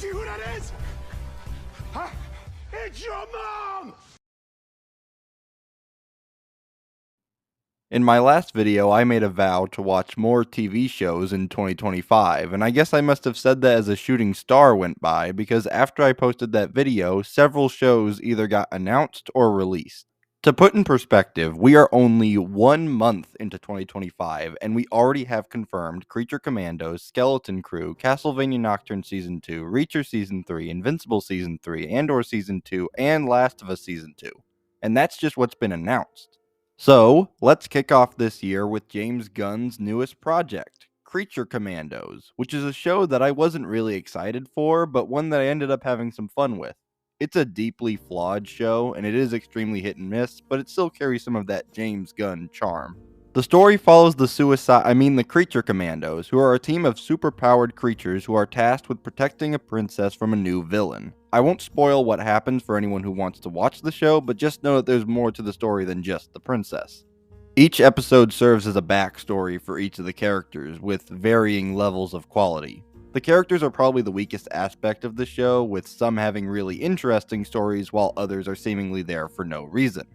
see who that is? Huh? It's your mom! In my last video, I made a vow to watch more TV shows in 2025, and I guess I must have said that as a shooting star went by, because after I posted that video, several shows either got announced or released. To put in perspective, we are only 1 month into 2025, and we already have confirmed Creature Commandos, Skeleton Crew, Castlevania Nocturne Season 2, Reacher Season 3, Invincible Season 3, Andor Season 2, and Last of Us Season 2. And that's just what's been announced. So, let's kick off this year with James Gunn's newest project, Creature Commandos, which is a show that I wasn't really excited for, but one that I ended up having some fun with. It's a deeply flawed show, and it is extremely hit and miss, but it still carries some of that James Gunn charm. The story follows the Creature Commandos, who are a team of superpowered creatures who are tasked with protecting a princess from a new villain. I won't spoil what happens for anyone who wants to watch the show, but just know that there's more to the story than just the princess. Each episode serves as a backstory for each of the characters, with varying levels of quality. The characters are probably the weakest aspect of the show, with some having really interesting stories while others are seemingly there for no reason.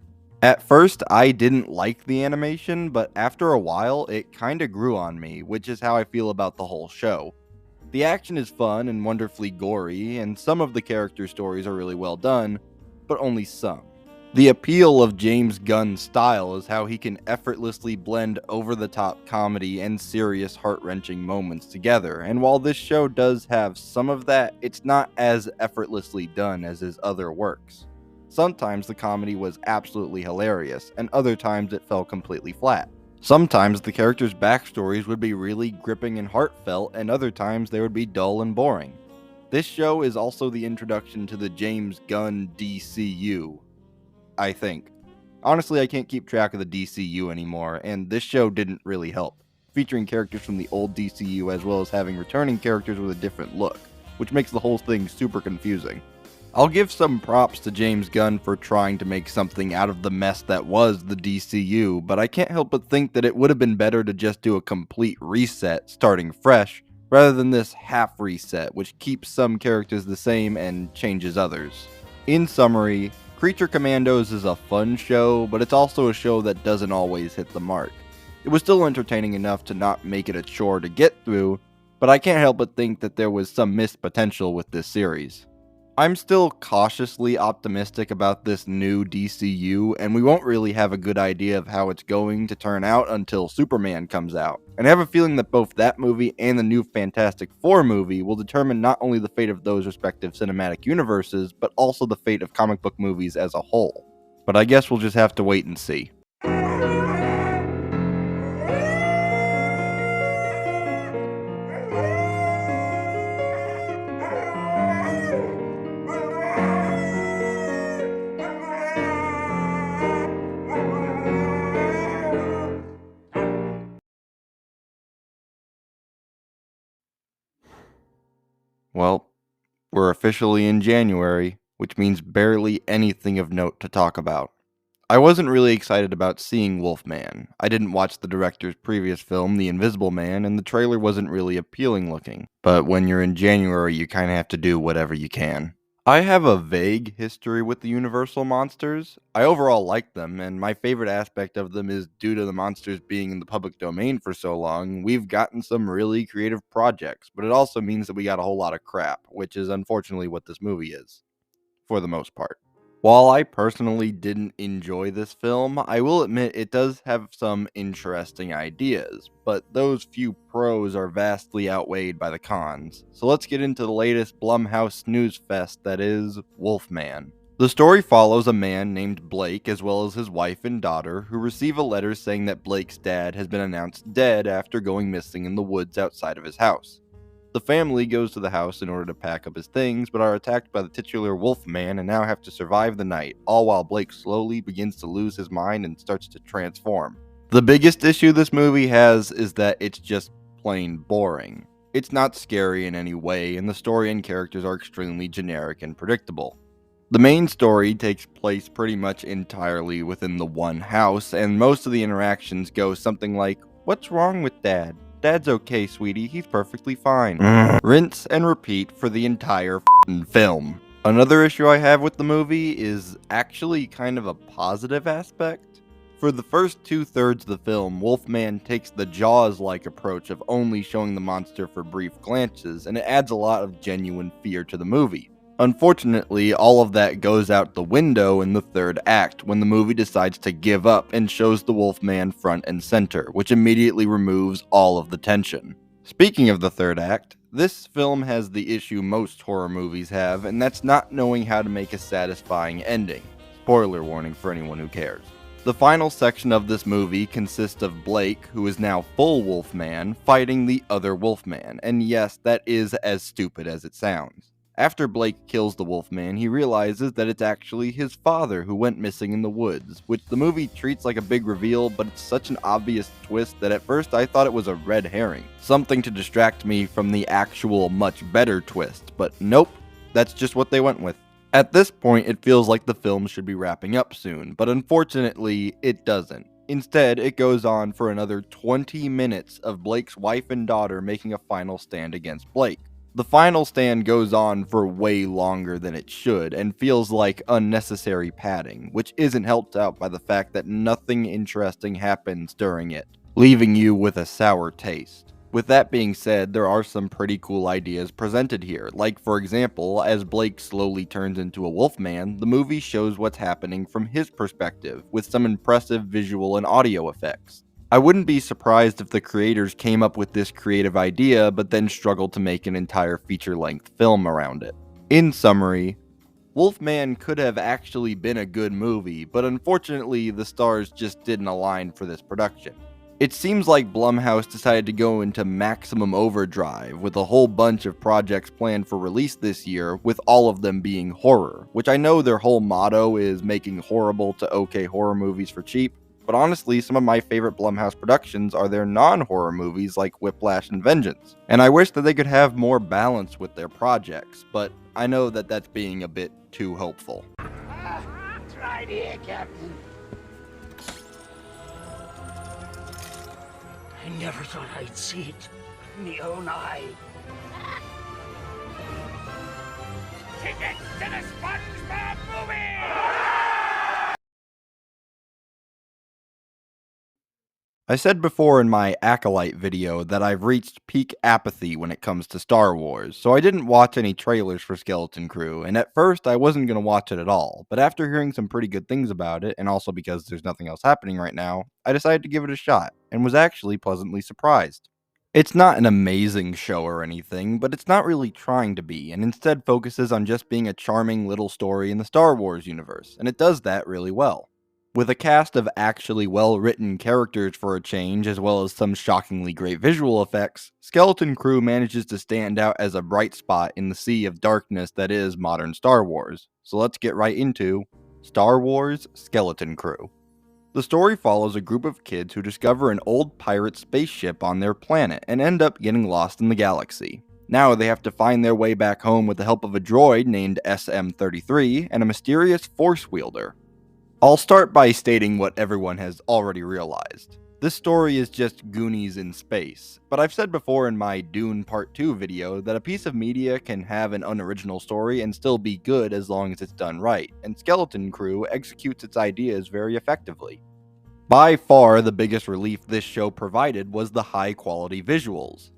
At first, I didn't like the animation, but after a while, it kinda grew on me, which is how I feel about the whole show. The action is fun and wonderfully gory, and some of the character stories are really well done, but only some. The appeal of James Gunn's style is how he can effortlessly blend over-the-top comedy and serious heart-wrenching moments together, and while this show does have some of that, it's not as effortlessly done as his other works. Sometimes the comedy was absolutely hilarious, and other times it fell completely flat. Sometimes the characters' backstories would be really gripping and heartfelt, and other times they would be dull and boring. This show is also the introduction to the James Gunn DCU, I think. Honestly, I can't keep track of the DCU anymore, and this show didn't really help, featuring characters from the old DCU as well as having returning characters with a different look, which makes the whole thing super confusing. I'll give some props to James Gunn for trying to make something out of the mess that was the DCU, but I can't help but think that it would have been better to just do a complete reset, starting fresh, rather than this half reset, which keeps some characters the same and changes others. In summary, Creature Commandos is a fun show, but it's also a show that doesn't always hit the mark. It was still entertaining enough to not make it a chore to get through, but I can't help but think that there was some missed potential with this series. I'm still cautiously optimistic about this new DCU, and we won't really have a good idea of how it's going to turn out until Superman comes out. And I have a feeling that both that movie and the new Fantastic Four movie will determine not only the fate of those respective cinematic universes, but also the fate of comic book movies as a whole. But I guess we'll just have to wait and see. Well, we're officially in January, which means barely anything of note to talk about. I wasn't really excited about seeing Wolfman. I didn't watch the director's previous film, The Invisible Man, and the trailer wasn't really appealing looking. But when you're in January, you kinda have to do whatever you can. I have a vague history with the Universal monsters. I overall like them, and my favorite aspect of them is due to the monsters being in the public domain for so long, we've gotten some really creative projects, but it also means that we got a whole lot of crap, which is unfortunately what this movie is, for the most part. While I personally didn't enjoy this film, I will admit it does have some interesting ideas, but those few pros are vastly outweighed by the cons. So let's get into the latest Blumhouse snooze fest that is Wolfman. The story follows a man named Blake as well as his wife and daughter who receive a letter saying that Blake's dad has been announced dead after going missing in the woods outside of his house. The family goes to the house in order to pack up his things, but are attacked by the titular Wolfman and now have to survive the night, all while Blake slowly begins to lose his mind and starts to transform. The biggest issue this movie has is that it's just plain boring. It's not scary in any way, and the story and characters are extremely generic and predictable. The main story takes place pretty much entirely within the one house, and most of the interactions go something like, "What's wrong with Dad?" Dad's okay, sweetie, he's perfectly fine. Rinse and repeat for the entire f***ing film. Another issue I have with the movie is actually kind of a positive aspect. For the first 2/3 of the film, Wolfman takes the Jaws-like approach of only showing the monster for brief glances, and it adds a lot of genuine fear to the movie. Unfortunately, all of that goes out the window in the third act, when the movie decides to give up and shows the Wolfman front and center, which immediately removes all of the tension. Speaking of the third act, this film has the issue most horror movies have, and that's not knowing how to make a satisfying ending. Spoiler warning for anyone who cares. The final section of this movie consists of Blake, who is now full Wolfman, fighting the other Wolfman, and yes, that is as stupid as it sounds. After Blake kills the Wolfman, he realizes that it's actually his father who went missing in the woods, which the movie treats like a big reveal, but it's such an obvious twist that at first I thought it was a red herring, something to distract me from the actual much better twist, but nope, that's just what they went with. At this point, it feels like the film should be wrapping up soon, but unfortunately, it doesn't. Instead, it goes on for another 20 minutes of Blake's wife and daughter making a final stand against Blake. The final stand goes on for way longer than it should, and feels like unnecessary padding, which isn't helped out by the fact that nothing interesting happens during it, leaving you with a sour taste. With that being said, there are some pretty cool ideas presented here, like for example, as Blake slowly turns into a Wolfman, the movie shows what's happening from his perspective, with some impressive visual and audio effects. I wouldn't be surprised if the creators came up with this creative idea, but then struggled to make an entire feature-length film around it. In summary, Wolfman could have actually been a good movie, but unfortunately the stars just didn't align for this production. It seems like Blumhouse decided to go into maximum overdrive with a whole bunch of projects planned for release this year, with all of them being horror, which I know their whole motto is making horrible to okay horror movies for cheap, but honestly, some of my favorite Blumhouse productions are their non-horror movies like Whiplash and Vengeance, and I wish that they could have more balance with their projects, but I know that that's being a bit too hopeful. It's right here, Captain. I never thought I'd see it with my own eye. Tickets to the SpongeBob movie! I said before in my Acolyte video that I've reached peak apathy when it comes to Star Wars, so I didn't watch any trailers for Skeleton Crew, and at first I wasn't going to watch it at all, but after hearing some pretty good things about it, and also because there's nothing else happening right now, I decided to give it a shot, and was actually pleasantly surprised. It's not an amazing show or anything, but it's not really trying to be, and instead focuses on just being a charming little story in the Star Wars universe, and it does that really well. With a cast of actually well-written characters for a change, as well as some shockingly great visual effects, Skeleton Crew manages to stand out as a bright spot in the sea of darkness that is modern Star Wars. So let's get right into Star Wars Skeleton Crew. The story follows a group of kids who discover an old pirate spaceship on their planet and end up getting lost in the galaxy. Now they have to find their way back home with the help of a droid named SM-33 and a mysterious force wielder. I'll start by stating what everyone has already realized. This story is just Goonies in space, but I've said before in my Dune Part 2 video that a piece of media can have an unoriginal story and still be good as long as it's done right, and Skeleton Crew executes its ideas very effectively. By far, the biggest relief this show provided was the high-quality visuals.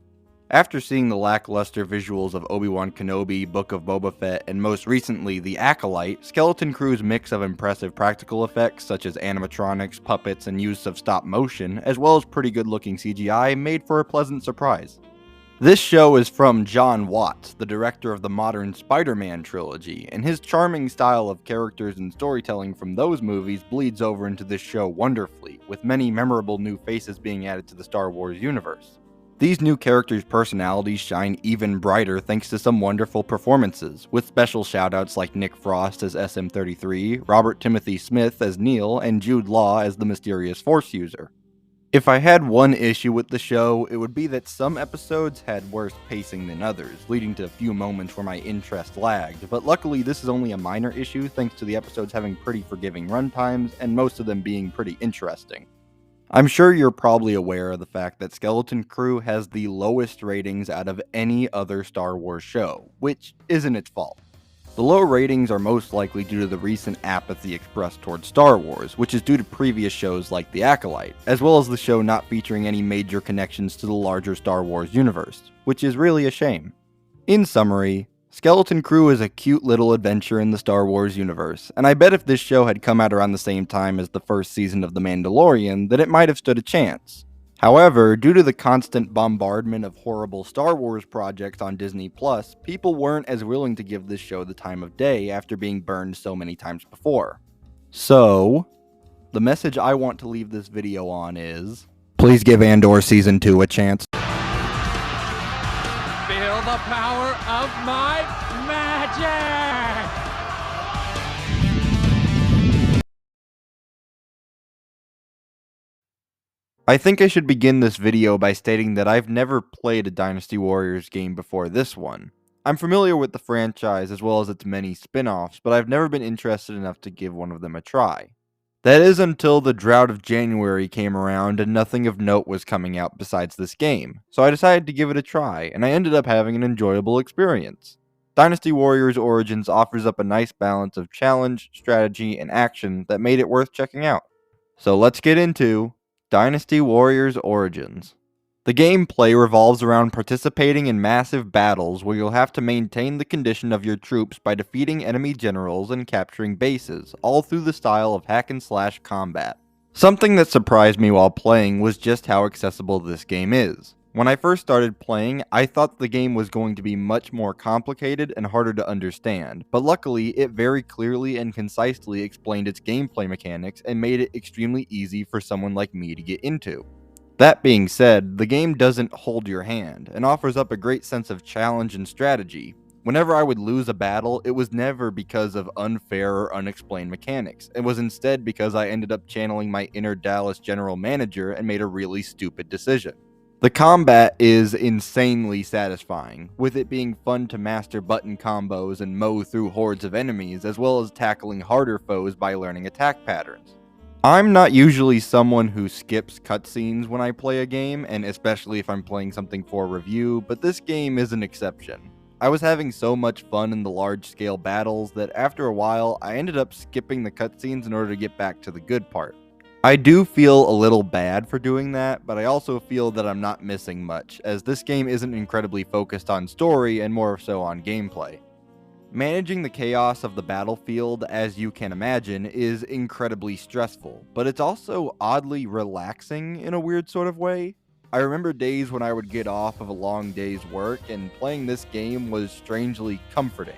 After seeing the lackluster visuals of Obi-Wan Kenobi, Book of Boba Fett, and most recently The Acolyte, Skeleton Crew's mix of impressive practical effects such as animatronics, puppets, and use of stop motion, as well as pretty good looking CGI, made for a pleasant surprise. This show is from John Watts, the director of the modern Spider-Man trilogy, and his charming style of characters and storytelling from those movies bleeds over into this show wonderfully, with many memorable new faces being added to the Star Wars universe. These new characters' personalities shine even brighter thanks to some wonderful performances, with special shoutouts like Nick Frost as SM-33, Robert Timothy Smith as Neil, and Jude Law as the mysterious Force user. If I had one issue with the show, it would be that some episodes had worse pacing than others, leading to a few moments where my interest lagged, but luckily this is only a minor issue thanks to the episodes having pretty forgiving runtimes, and most of them being pretty interesting. I'm sure you're probably aware of the fact that Skeleton Crew has the lowest ratings out of any other Star Wars show, which isn't its fault. The low ratings are most likely due to the recent apathy expressed towards Star Wars, which is due to previous shows like The Acolyte, as well as the show not featuring any major connections to the larger Star Wars universe, which is really a shame. In summary, Skeleton Crew is a cute little adventure in the Star Wars universe, and I bet if this show had come out around the same time as the first season of The Mandalorian, then it might have stood a chance. However, due to the constant bombardment of horrible Star Wars projects on Disney+, people weren't as willing to give this show the time of day after being burned so many times before. So, the message I want to leave this video on is, please give Andor Season 2 a chance. Feel the power of my magic! I think I should begin this video by stating that I've never played a Dynasty Warriors game before this one. I'm familiar with the franchise as well as its many spin-offs, but I've never been interested enough to give one of them a try. That is until the drought of January came around and nothing of note was coming out besides this game, so I decided to give it a try, and I ended up having an enjoyable experience. Dynasty Warriors Origins offers up a nice balance of challenge, strategy, and action that made it worth checking out. So let's get into Dynasty Warriors Origins. The gameplay revolves around participating in massive battles where you'll have to maintain the condition of your troops by defeating enemy generals and capturing bases, all through the style of hack and slash combat. Something that surprised me while playing was just how accessible this game is. When I first started playing, I thought the game was going to be much more complicated and harder to understand, but luckily it very clearly and concisely explained its gameplay mechanics and made it extremely easy for someone like me to get into. That being said, the game doesn't hold your hand, and offers up a great sense of challenge and strategy. Whenever I would lose a battle, it was never because of unfair or unexplained mechanics. It was instead because I ended up channeling my inner Dallas general manager and made a really stupid decision. The combat is insanely satisfying, with it being fun to master button combos and mow through hordes of enemies, as well as tackling harder foes by learning attack patterns. I'm not usually someone who skips cutscenes when I play a game, and especially if I'm playing something for review, but this game is an exception. I was having so much fun in the large-scale battles that after a while, I ended up skipping the cutscenes in order to get back to the good part. I do feel a little bad for doing that, but I also feel that I'm not missing much, as this game isn't incredibly focused on story and more so on gameplay. Managing the chaos of the battlefield, as you can imagine, is incredibly stressful, but it's also oddly relaxing in a weird sort of way. I remember days when I would get off of a long day's work, and playing this game was strangely comforting.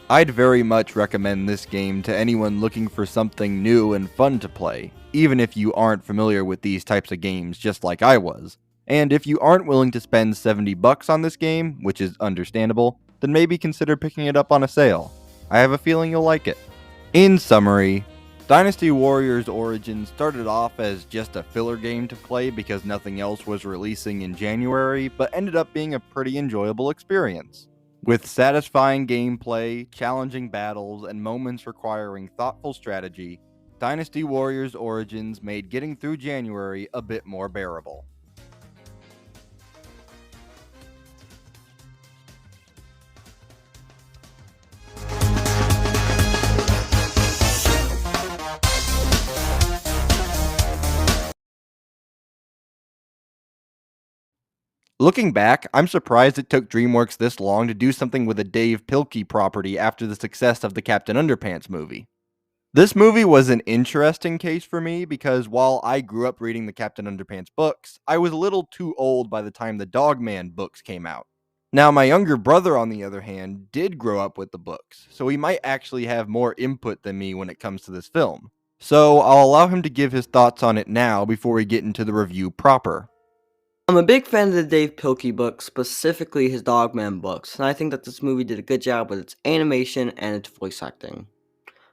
I'd very much recommend this game to anyone looking for something new and fun to play, even if you aren't familiar with these types of games just like I was. And if you aren't willing to spend $70 on this game, which is understandable, then maybe consider picking it up on a sale. I have a feeling you'll like it. In summary, Dynasty Warriors Origins started off as just a filler game to play because nothing else was releasing in January, but ended up being a pretty enjoyable experience. With satisfying gameplay, challenging battles, and moments requiring thoughtful strategy, Dynasty Warriors Origins made getting through January a bit more bearable. Looking back, I'm surprised it took DreamWorks this long to do something with a Dave Pilkey property after the success of the Captain Underpants movie. This movie was an interesting case for me because while I grew up reading the Captain Underpants books, I was a little too old by the time the Dogman books came out. Now, my younger brother, on the other hand, did grow up with the books, so he might actually have more input than me when it comes to this film. So I'll allow him to give his thoughts on it now before we get into the review proper. I'm a big fan of the Dave Pilkey books, specifically his Dogman books, and I think that this movie did a good job with its animation and its voice acting.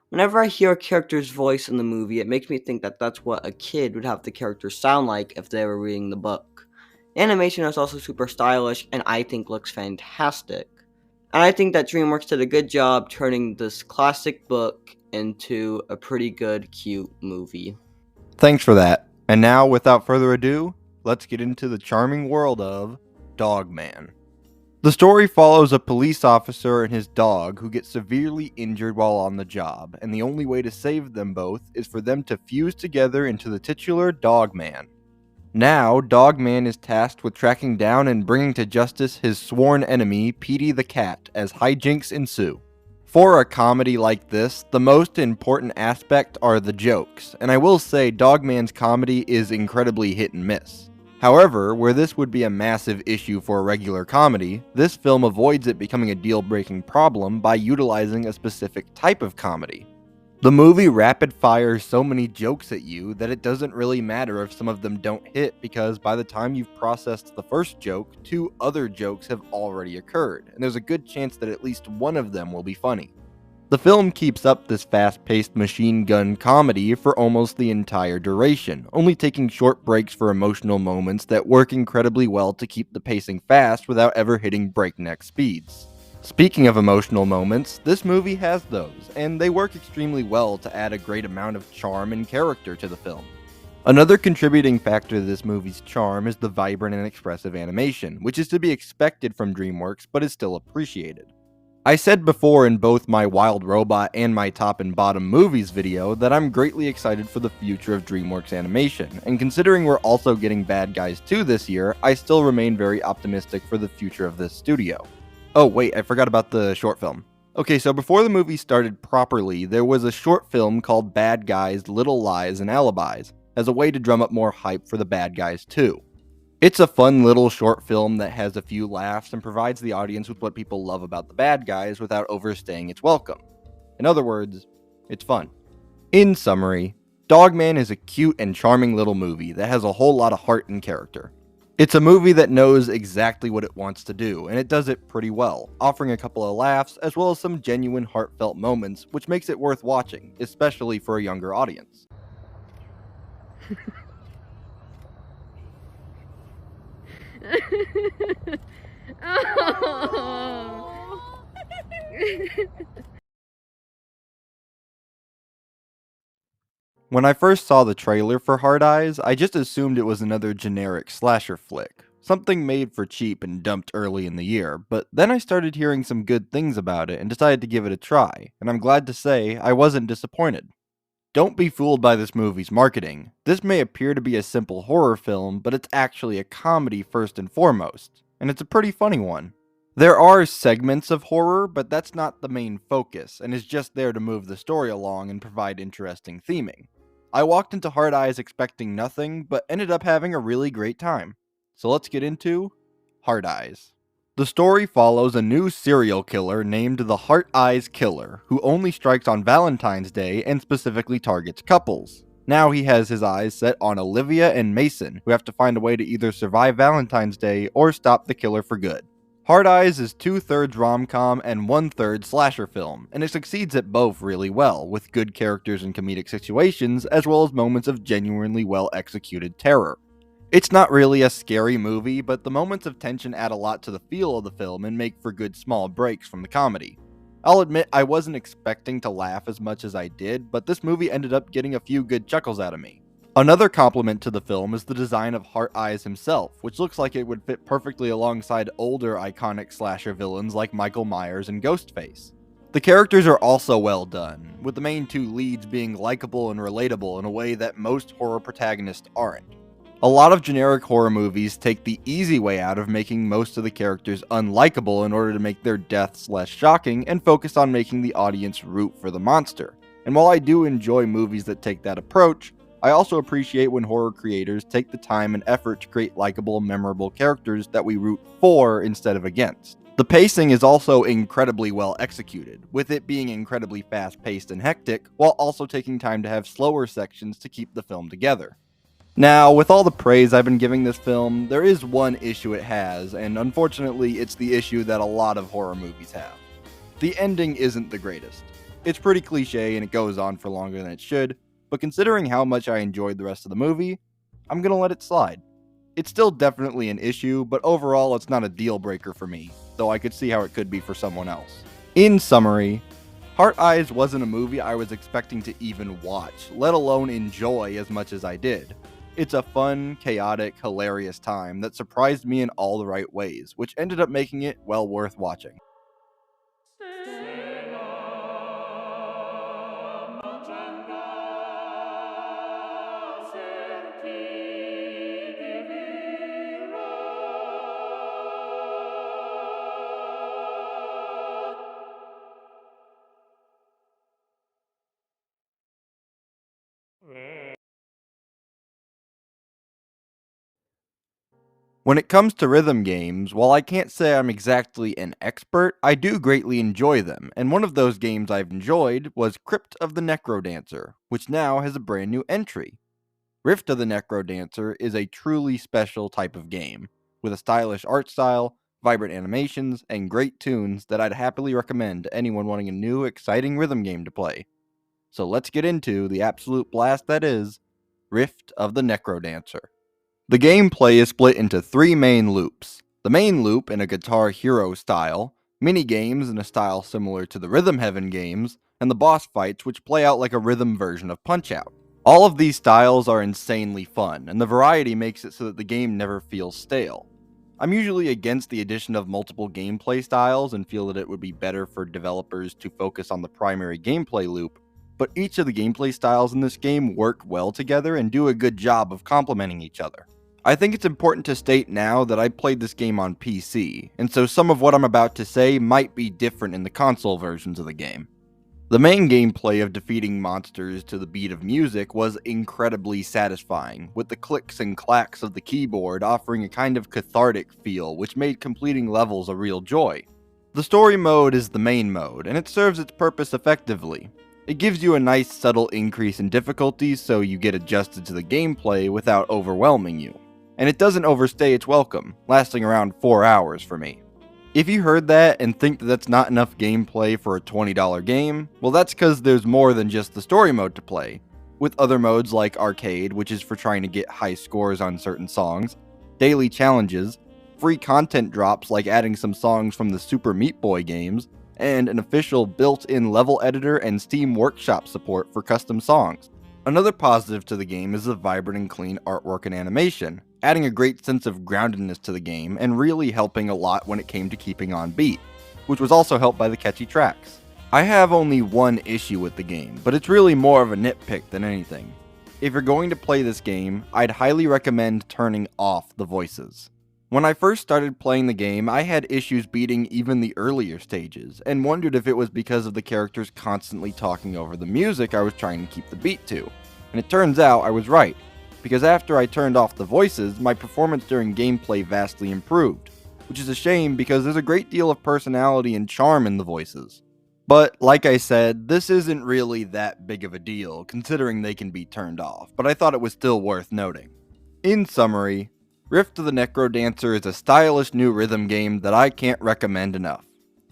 Whenever I hear a character's voice in the movie, it makes me think that that's what a kid would have the character sound like if they were reading the book. The animation is also super stylish and I think looks fantastic. And I think that DreamWorks did a good job turning this classic book into a pretty good, cute movie. Thanks for that. And now, without further ado, let's get into the charming world of Dogman. The story follows a police officer and his dog who get severely injured while on the job, and the only way to save them both is for them to fuse together into the titular Dogman. Now, Dogman is tasked with tracking down and bringing to justice his sworn enemy, Petey the Cat, as hijinks ensue. For a comedy like this, the most important aspect are the jokes, and I will say Dogman's comedy is incredibly hit and miss. However, where this would be a massive issue for a regular comedy, this film avoids it becoming a deal-breaking problem by utilizing a specific type of comedy. The movie rapid fires so many jokes at you that it doesn't really matter if some of them don't hit, because by the time you've processed the first joke, 2 other jokes have already occurred, and there's a good chance that at least one of them will be funny. The film keeps up this fast-paced machine gun comedy for almost the entire duration, only taking short breaks for emotional moments that work incredibly well to keep the pacing fast without ever hitting breakneck speeds. Speaking of emotional moments, this movie has those, and they work extremely well to add a great amount of charm and character to the film. Another contributing factor to this movie's charm is the vibrant and expressive animation, which is to be expected from DreamWorks but is still appreciated. I said before in both my Wild Robot and my Top and Bottom Movies video that I'm greatly excited for the future of DreamWorks animation, and considering we're also getting Bad Guys 2 this year, I still remain very optimistic for the future of this studio. Oh wait, I forgot about the short film. Okay, so before the movie started properly, there was a short film called Bad Guys, Little Lies, and Alibis, as a way to drum up more hype for the Bad Guys 2. It's a fun little short film that has a few laughs and provides the audience with what people love about the bad guys without overstaying its welcome. In other words, it's fun. In summary, Dogman is a cute and charming little movie that has a whole lot of heart and character. It's a movie that knows exactly what it wants to do, and it does it pretty well, offering a couple of laughs as well as some genuine heartfelt moments, which makes it worth watching, especially for a younger audience. Oh. When I first saw the trailer for Hard Eyes, I just assumed it was another generic slasher flick, something made for cheap and dumped early in the year, but then I started hearing some good things about it and decided to give it a try, and I'm glad to say I wasn't disappointed. Don't be fooled by this movie's marketing. This may appear to be a simple horror film, but it's actually a comedy first and foremost, and it's a pretty funny one. There are segments of horror, but that's not the main focus, and is just there to move the story along and provide interesting theming. I walked into Hard Eyes expecting nothing, but ended up having a really great time. So let's get into Hard Eyes. The story follows a new serial killer named the Heart Eyes Killer, who only strikes on Valentine's Day and specifically targets couples. Now he has his eyes set on Olivia and Mason, who have to find a way to either survive Valentine's Day or stop the killer for good. Hard Eyes is 2/3 rom-com and 1/3 slasher film, and it succeeds at both really well, with good characters and comedic situations, as well as moments of genuinely well-executed terror. It's not really a scary movie, but the moments of tension add a lot to the feel of the film and make for good small breaks from the comedy. I'll admit I wasn't expecting to laugh as much as I did, but this movie ended up getting a few good chuckles out of me. Another compliment to the film is the design of Heart Eyes himself, which looks like it would fit perfectly alongside older iconic slasher villains like Michael Myers and Ghostface. The characters are also well done, with the main 2 leads being likable and relatable in a way that most horror protagonists aren't. A lot of generic horror movies take the easy way out of making most of the characters unlikable in order to make their deaths less shocking and focus on making the audience root for the monster. And while I do enjoy movies that take that approach, I also appreciate when horror creators take the time and effort to create likable, memorable characters that we root for instead of against. The pacing is also incredibly well executed, with it being incredibly fast-paced and hectic, while also taking time to have slower sections to keep the film together. Now, with all the praise I've been giving this film, there is one issue it has, and unfortunately it's the issue that a lot of horror movies have. The ending isn't the greatest. It's pretty cliche and it goes on for longer than it should, but considering how much I enjoyed the rest of the movie, I'm gonna let it slide. It's still definitely an issue, but overall it's not a deal breaker for me, though I could see how it could be for someone else. In summary, Heart Eyes wasn't a movie I was expecting to even watch, let alone enjoy as much as I did. It's a fun, chaotic, hilarious time that surprised me in all the right ways, which ended up making it well worth watching. When it comes to rhythm games, while I can't say I'm exactly an expert, I do greatly enjoy them, and one of those games I've enjoyed was Crypt of the Necrodancer, which now has a brand new entry. Rift of the Necrodancer is a truly special type of game, with a stylish art style, vibrant animations, and great tunes that I'd happily recommend to anyone wanting a new, exciting rhythm game to play. So let's get into the absolute blast that is Rift of the Necrodancer. The gameplay is split into 3 main loops. The main loop in a Guitar Hero style, mini-games in a style similar to the Rhythm Heaven games, and the boss fights which play out like a rhythm version of Punch-Out! All of these styles are insanely fun, and the variety makes it so that the game never feels stale. I'm usually against the addition of multiple gameplay styles and feel that it would be better for developers to focus on the primary gameplay loop, but each of the gameplay styles in this game work well together and do a good job of complementing each other. I think it's important to state now that I played this game on PC, and so some of what I'm about to say might be different in the console versions of the game. The main gameplay of defeating monsters to the beat of music was incredibly satisfying, with the clicks and clacks of the keyboard offering a kind of cathartic feel which made completing levels a real joy. The story mode is the main mode, and it serves its purpose effectively. It gives you a nice subtle increase in difficulty so you get adjusted to the gameplay without overwhelming you. And it doesn't overstay its welcome, lasting around 4 hours for me. If you heard that and think that that's not enough gameplay for a $20 game, well that's because there's more than just the story mode to play, with other modes like Arcade, which is for trying to get high scores on certain songs, daily challenges, free content drops like adding some songs from the Super Meat Boy games, and an official built-in level editor and Steam Workshop support for custom songs. Another positive to the game is the vibrant and clean artwork and animation, adding a great sense of groundedness to the game and really helping a lot when it came to keeping on beat, which was also helped by the catchy tracks. I have only one issue with the game, but it's really more of a nitpick than anything. If you're going to play this game, I'd highly recommend turning off the voices. When I first started playing the game, I had issues beating even the earlier stages, and wondered if it was because of the characters constantly talking over the music I was trying to keep the beat to. And it turns out I was right, because after I turned off the voices, my performance during gameplay vastly improved, which is a shame because there's a great deal of personality and charm in the voices. But, like I said, this isn't really that big of a deal, considering they can be turned off, but I thought it was still worth noting. In summary, Rift of the Necrodancer is a stylish new rhythm game that I can't recommend enough.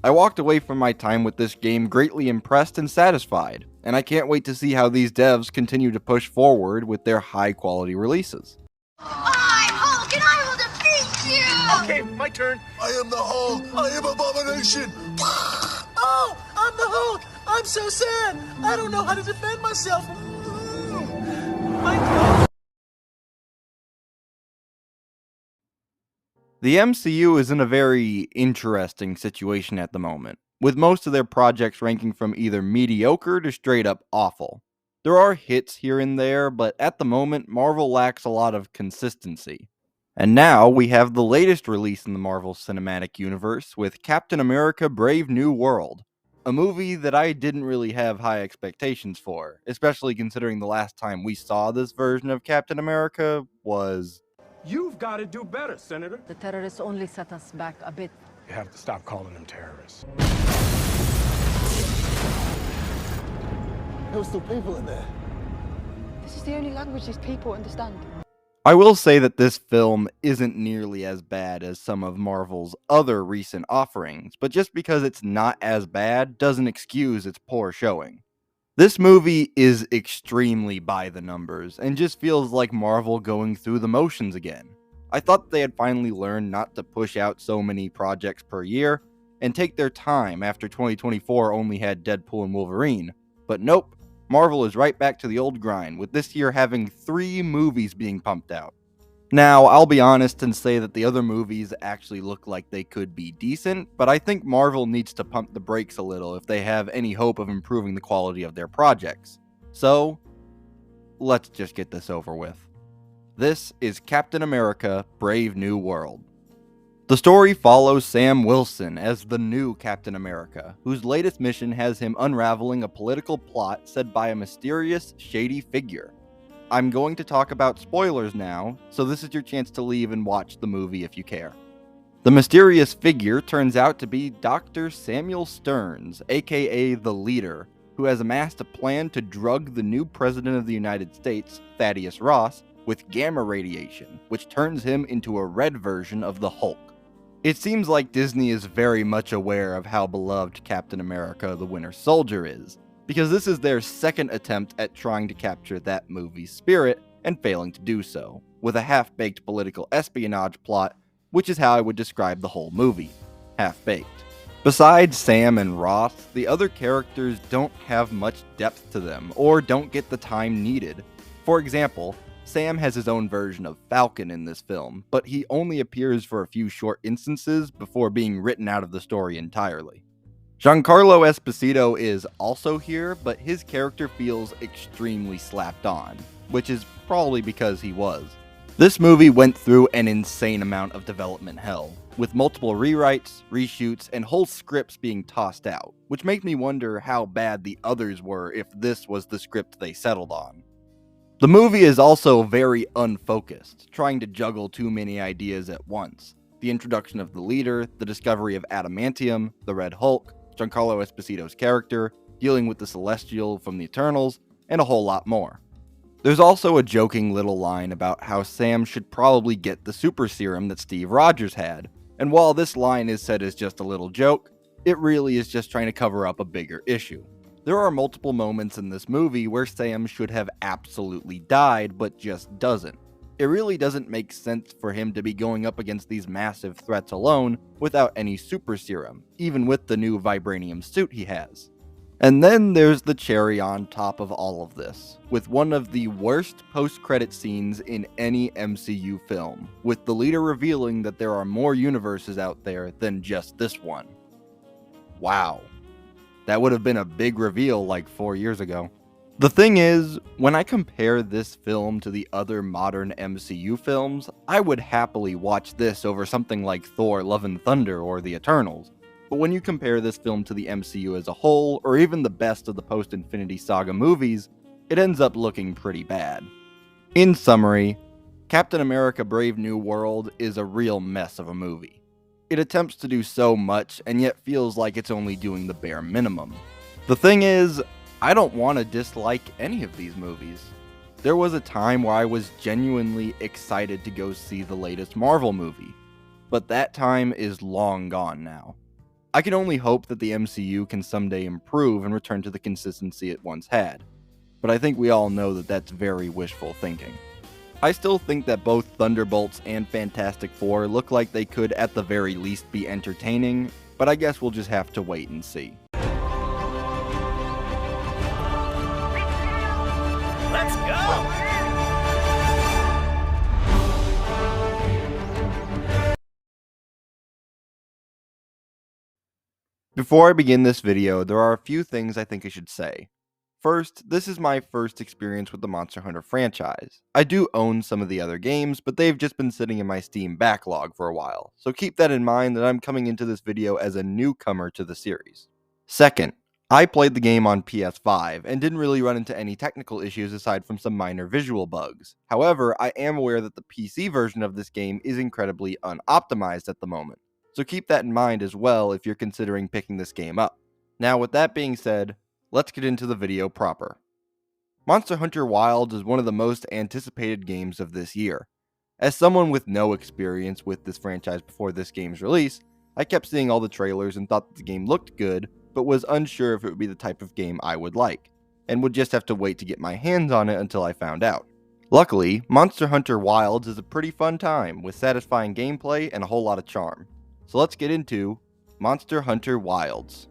I walked away from my time with this game greatly impressed and satisfied, and I can't wait to see how these devs continue to push forward with their high-quality releases. I'm Hulk and I will defeat you! Okay, my turn. I am the Hulk. I am Abomination. Oh, I'm the Hulk. I'm so sad. I don't know how to defend myself. My God. The MCU is in a very interesting situation at the moment, with most of their projects ranking from either mediocre to straight up awful. There are hits here and there, but at the moment, Marvel lacks a lot of consistency. And now we have the latest release in the Marvel Cinematic Universe with Captain America Brave New World, a movie that I didn't really have high expectations for, especially considering the last time we saw this version of Captain America was... You've got to do better, Senator. The terrorists only set us back a bit. You have to stop calling them terrorists. There were still people in there. This is the only language these people understand. I will say that this film isn't nearly as bad as some of Marvel's other recent offerings, but just because it's not as bad doesn't excuse its poor showing. This movie is extremely by the numbers, and just feels like Marvel going through the motions again. I thought they had finally learned not to push out so many projects per year, and take their time after 2024 only had Deadpool and Wolverine, but nope, Marvel is right back to the old grind, with this year having 3 movies being pumped out. Now, I'll be honest and say that the other movies actually look like they could be decent, but I think Marvel needs to pump the brakes a little if they have any hope of improving the quality of their projects. So, let's just get this over with. This is Captain America: Brave New World. The story follows Sam Wilson as the new Captain America, whose latest mission has him unraveling a political plot set by a mysterious, shady figure. I'm going to talk about spoilers now, so this is your chance to leave and watch the movie if you care. The mysterious figure turns out to be Dr. Samuel Stearns, aka the Leader, who has amassed a plan to drug the new President of the United States, Thaddeus Ross, with gamma radiation, which turns him into a red version of the Hulk. It seems like Disney is very much aware of how beloved Captain America: The Winter Soldier is, because this is their second attempt at trying to capture that movie's spirit and failing to do so, with a half-baked political espionage plot, which is how I would describe the whole movie: half-baked. Besides Sam and Ross, the other characters don't have much depth to them, or don't get the time needed. For example, Sam has his own version of Falcon in this film, but he only appears for a few short instances before being written out of the story entirely. Giancarlo Esposito is also here, but his character feels extremely slapped on, which is probably because he was. This movie went through an insane amount of development hell, with multiple rewrites, reshoots, and whole scripts being tossed out, which makes me wonder how bad the others were if this was the script they settled on. The movie is also very unfocused, trying to juggle too many ideas at once. The introduction of the Leader, the discovery of adamantium, the Red Hulk, Giancarlo Esposito's character, dealing with the Celestial from the Eternals, and a whole lot more. There's also a joking little line about how Sam should probably get the super serum that Steve Rogers had, and while this line is said as just a little joke, it really is just trying to cover up a bigger issue. There are multiple moments in this movie where Sam should have absolutely died, but just doesn't. It really doesn't make sense for him to be going up against these massive threats alone without any super serum, even with the new vibranium suit he has. And then there's the cherry on top of all of this, with one of the worst post-credit scenes in any MCU film, with the Leader revealing that there are more universes out there than just this one. Wow. That would have been a big reveal like 4 years ago. The thing is, when I compare this film to the other modern MCU films, I would happily watch this over something like Thor: Love and Thunder or The Eternals. But when you compare this film to the MCU as a whole, or even the best of the post-Infinity Saga movies, it ends up looking pretty bad. In summary, Captain America: Brave New World is a real mess of a movie. It attempts to do so much, and yet feels like it's only doing the bare minimum. The thing is, I don't want to dislike any of these movies. There was a time where I was genuinely excited to go see the latest Marvel movie, but that time is long gone now. I can only hope that the MCU can someday improve and return to the consistency it once had, but I think we all know that that's very wishful thinking. I still think that both Thunderbolts and Fantastic Four look like they could at the very least be entertaining, but I guess we'll just have to wait and see. Let's go! Before I begin this video, there are a few things I think I should say. First, this is my first experience with the Monster Hunter franchise. I do own some of the other games, but they've just been sitting in my Steam backlog for a while, so keep that in mind that I'm coming into this video as a newcomer to the series. Second, I played the game on PS5 and didn't really run into any technical issues aside from some minor visual bugs. However, I am aware that the PC version of this game is incredibly unoptimized at the moment, so keep that in mind as well if you're considering picking this game up. Now, with that being said, let's get into the video proper. Monster Hunter Wilds is one of the most anticipated games of this year. As someone with no experience with this franchise before this game's release, I kept seeing all the trailers and thought that the game looked good, but was unsure if it would be the type of game I would like, and would just have to wait to get my hands on it until I found out. Luckily, Monster Hunter Wilds is a pretty fun time, with satisfying gameplay and a whole lot of charm. So let's get into Monster Hunter Wilds.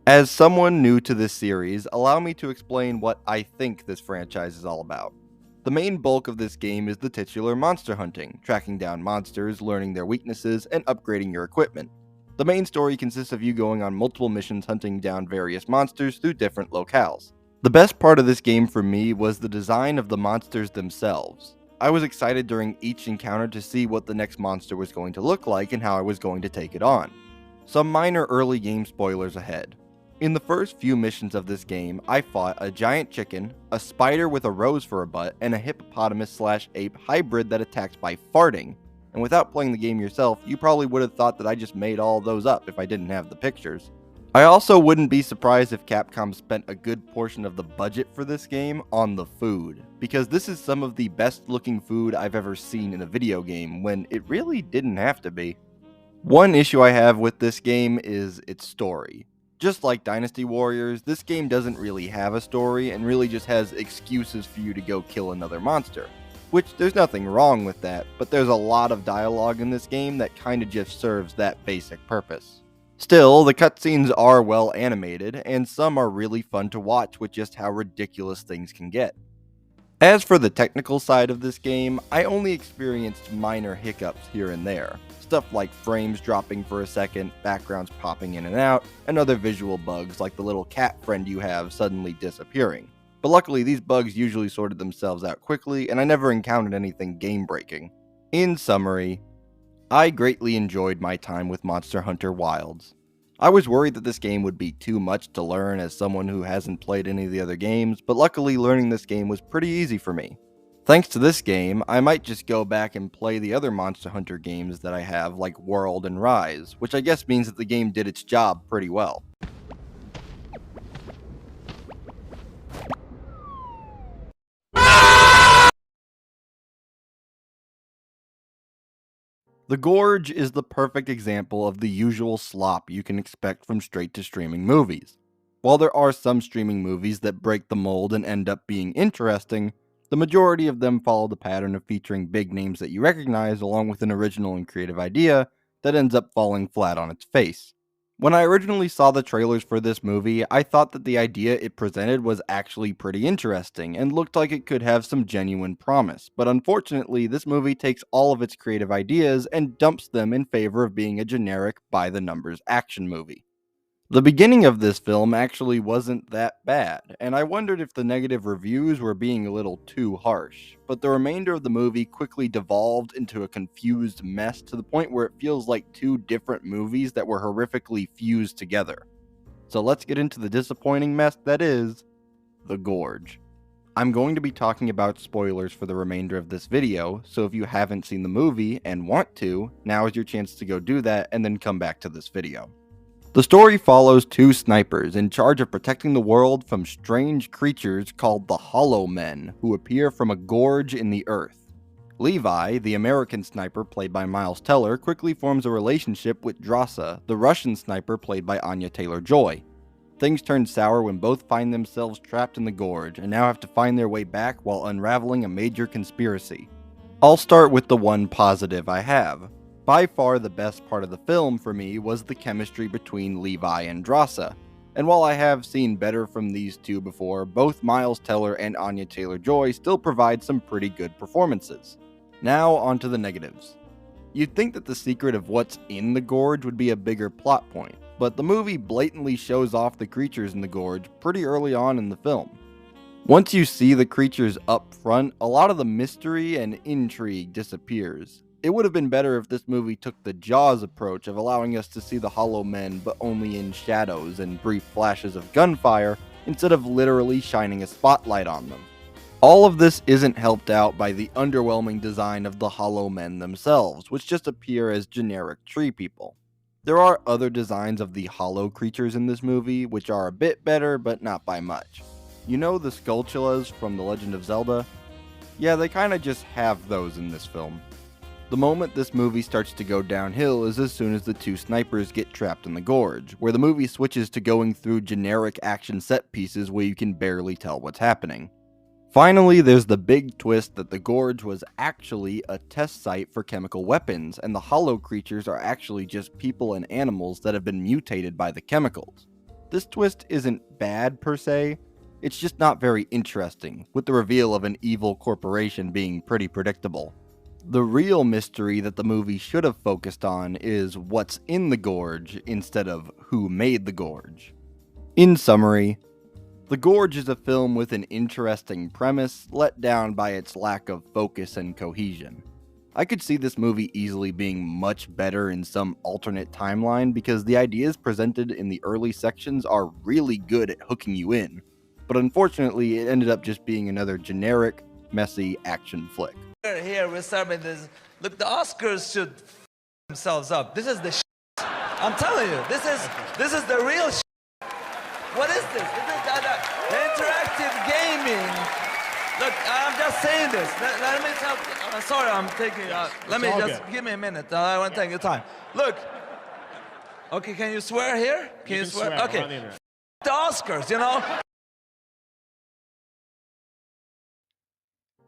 As someone new to this series, allow me to explain what I think this franchise is all about. The main bulk of this game is the titular monster hunting, tracking down monsters, learning their weaknesses, and upgrading your equipment. The main story consists of you going on multiple missions hunting down various monsters through different locales. The best part of this game for me was the design of the monsters themselves. I was excited during each encounter to see what the next monster was going to look like and how I was going to take it on. Some minor early game spoilers ahead. In the first few missions of this game, I fought a giant chicken, a spider with a rose for a butt, and a hippopotamus/ape hybrid that attacks by farting. And without playing the game yourself, you probably would have thought that I just made all those up if I didn't have the pictures. I also wouldn't be surprised if Capcom spent a good portion of the budget for this game on the food, because this is some of the best looking food I've ever seen in a video game when it really didn't have to be. One issue I have with this game is its story. Just like Dynasty Warriors, this game doesn't really have a story and really just has excuses for you to go kill another monster. Which, there's nothing wrong with that, but there's a lot of dialogue in this game that kinda just serves that basic purpose. Still, the cutscenes are well animated, and some are really fun to watch with just how ridiculous things can get. As for the technical side of this game, I only experienced minor hiccups here and there. Stuff like frames dropping for a second, backgrounds popping in and out, and other visual bugs like the little cat friend you have suddenly disappearing. But luckily these bugs usually sorted themselves out quickly, and I never encountered anything game-breaking. In summary, I greatly enjoyed my time with Monster Hunter Wilds. I was worried that this game would be too much to learn as someone who hasn't played any of the other games, but luckily learning this game was pretty easy for me. Thanks to this game, I might just go back and play the other Monster Hunter games that I have, like World and Rise, which I guess means that the game did its job pretty well. The Gorge is the perfect example of the usual slop you can expect from straight-to-streaming movies. While there are some streaming movies that break the mold and end up being interesting, the majority of them follow the pattern of featuring big names that you recognize along with an original and creative idea that ends up falling flat on its face. When I originally saw the trailers for this movie, I thought that the idea it presented was actually pretty interesting and looked like it could have some genuine promise, but unfortunately this movie takes all of its creative ideas and dumps them in favor of being a generic by-the-numbers action movie. The beginning of this film actually wasn't that bad, and I wondered if the negative reviews were being a little too harsh, but the remainder of the movie quickly devolved into a confused mess to the point where it feels like two different movies that were horrifically fused together. So let's get into the disappointing mess that is The Gorge. I'm going to be talking about spoilers for the remainder of this video, so if you haven't seen the movie and want to, now is your chance to go do that and then come back to this video. The story follows two snipers in charge of protecting the world from strange creatures called the Hollow Men, who appear from a gorge in the earth. Levi, the American sniper played by Miles Teller, quickly forms a relationship with Drassa, the Russian sniper played by Anya Taylor-Joy. Things turn sour when both find themselves trapped in the gorge and now have to find their way back while unraveling a major conspiracy. I'll start with the one positive I have. By far the best part of the film for me was the chemistry between Levi and Drassa, and while I have seen better from these two before, both Miles Teller and Anya Taylor-Joy still provide some pretty good performances. Now onto the negatives. You'd think that the secret of what's in the gorge would be a bigger plot point, but the movie blatantly shows off the creatures in the gorge pretty early on in the film. Once you see the creatures up front, a lot of the mystery and intrigue disappears. It would have been better if this movie took the Jaws approach of allowing us to see the Hollow Men but only in shadows and brief flashes of gunfire instead of literally shining a spotlight on them. All of this isn't helped out by the underwhelming design of the Hollow Men themselves, which just appear as generic tree people. There are other designs of the hollow creatures in this movie which are a bit better but not by much. You know the Skulltulas from The Legend of Zelda? Yeah, they kinda just have those in this film. The moment this movie starts to go downhill is as soon as the two snipers get trapped in the gorge, where the movie switches to going through generic action set pieces where you can barely tell what's happening. Finally, there's the big twist that the gorge was actually a test site for chemical weapons, and the hollow creatures are actually just people and animals that have been mutated by the chemicals. This twist isn't bad per se, it's just not very interesting, with the reveal of an evil corporation being pretty predictable. The real mystery that the movie should have focused on is what's in the gorge instead of who made the gorge. In summary, The Gorge is a film with an interesting premise, let down by its lack of focus and cohesion. I could see this movie easily being much better in some alternate timeline because the ideas presented in the early sections are really good at hooking you in, but unfortunately it ended up just being another generic, messy action flick. Here we're serving this. Look, the Oscars should themselves up. This is the I'm telling you, this is the real What is this? This is the interactive gaming. Look, I'm just saying this. Let me tell. Sorry, I'm taking. Let me just give me a minute. I want to take your time. Look. Okay, can you swear here? Can you swear? Okay. The Oscars, you know.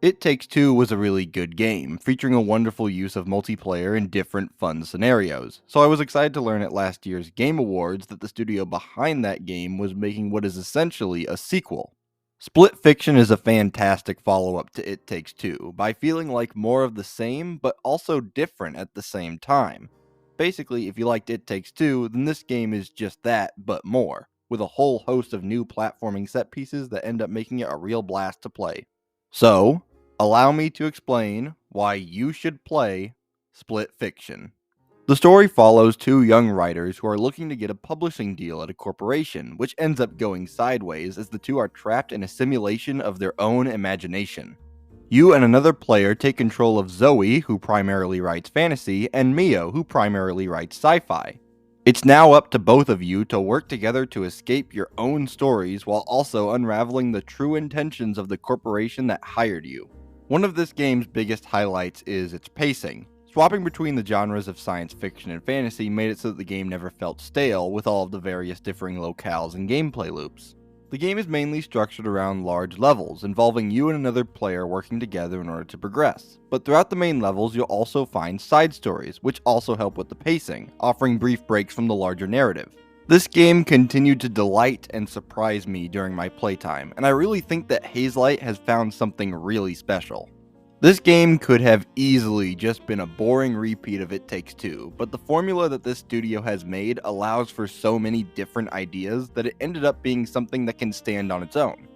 It Takes Two was a really good game, featuring a wonderful use of multiplayer in different fun scenarios, so I was excited to learn at last year's Game Awards that the studio behind that game was making what is essentially a sequel. Split Fiction is a fantastic follow-up to It Takes Two, by feeling like more of the same, but also different at the same time. Basically, if you liked It Takes Two, then this game is just that, but more, with a whole host of new platforming set pieces that end up making it a real blast to play. So, allow me to explain why you should play Split Fiction. The story follows two young writers who are looking to get a publishing deal at a corporation, which ends up going sideways as the two are trapped in a simulation of their own imagination. You and another player take control of Zoe, who primarily writes fantasy, and Mio, who primarily writes sci-fi. It's now up to both of you to work together to escape your own stories while also unraveling the true intentions of the corporation that hired you. One of this game's biggest highlights is its pacing. Swapping between the genres of science fiction and fantasy made it so that the game never felt stale with all of the various differing locales and gameplay loops. The game is mainly structured around large levels, involving you and another player working together in order to progress. But throughout the main levels, you'll also find side stories, which also help with the pacing, offering brief breaks from the larger narrative. This game continued to delight and surprise me during my playtime, and I really think that Hazelight has found something really special. This game could have easily just been a boring repeat of It Takes Two, but the formula that this studio has made allows for so many different ideas that it ended up being something that can stand on its own.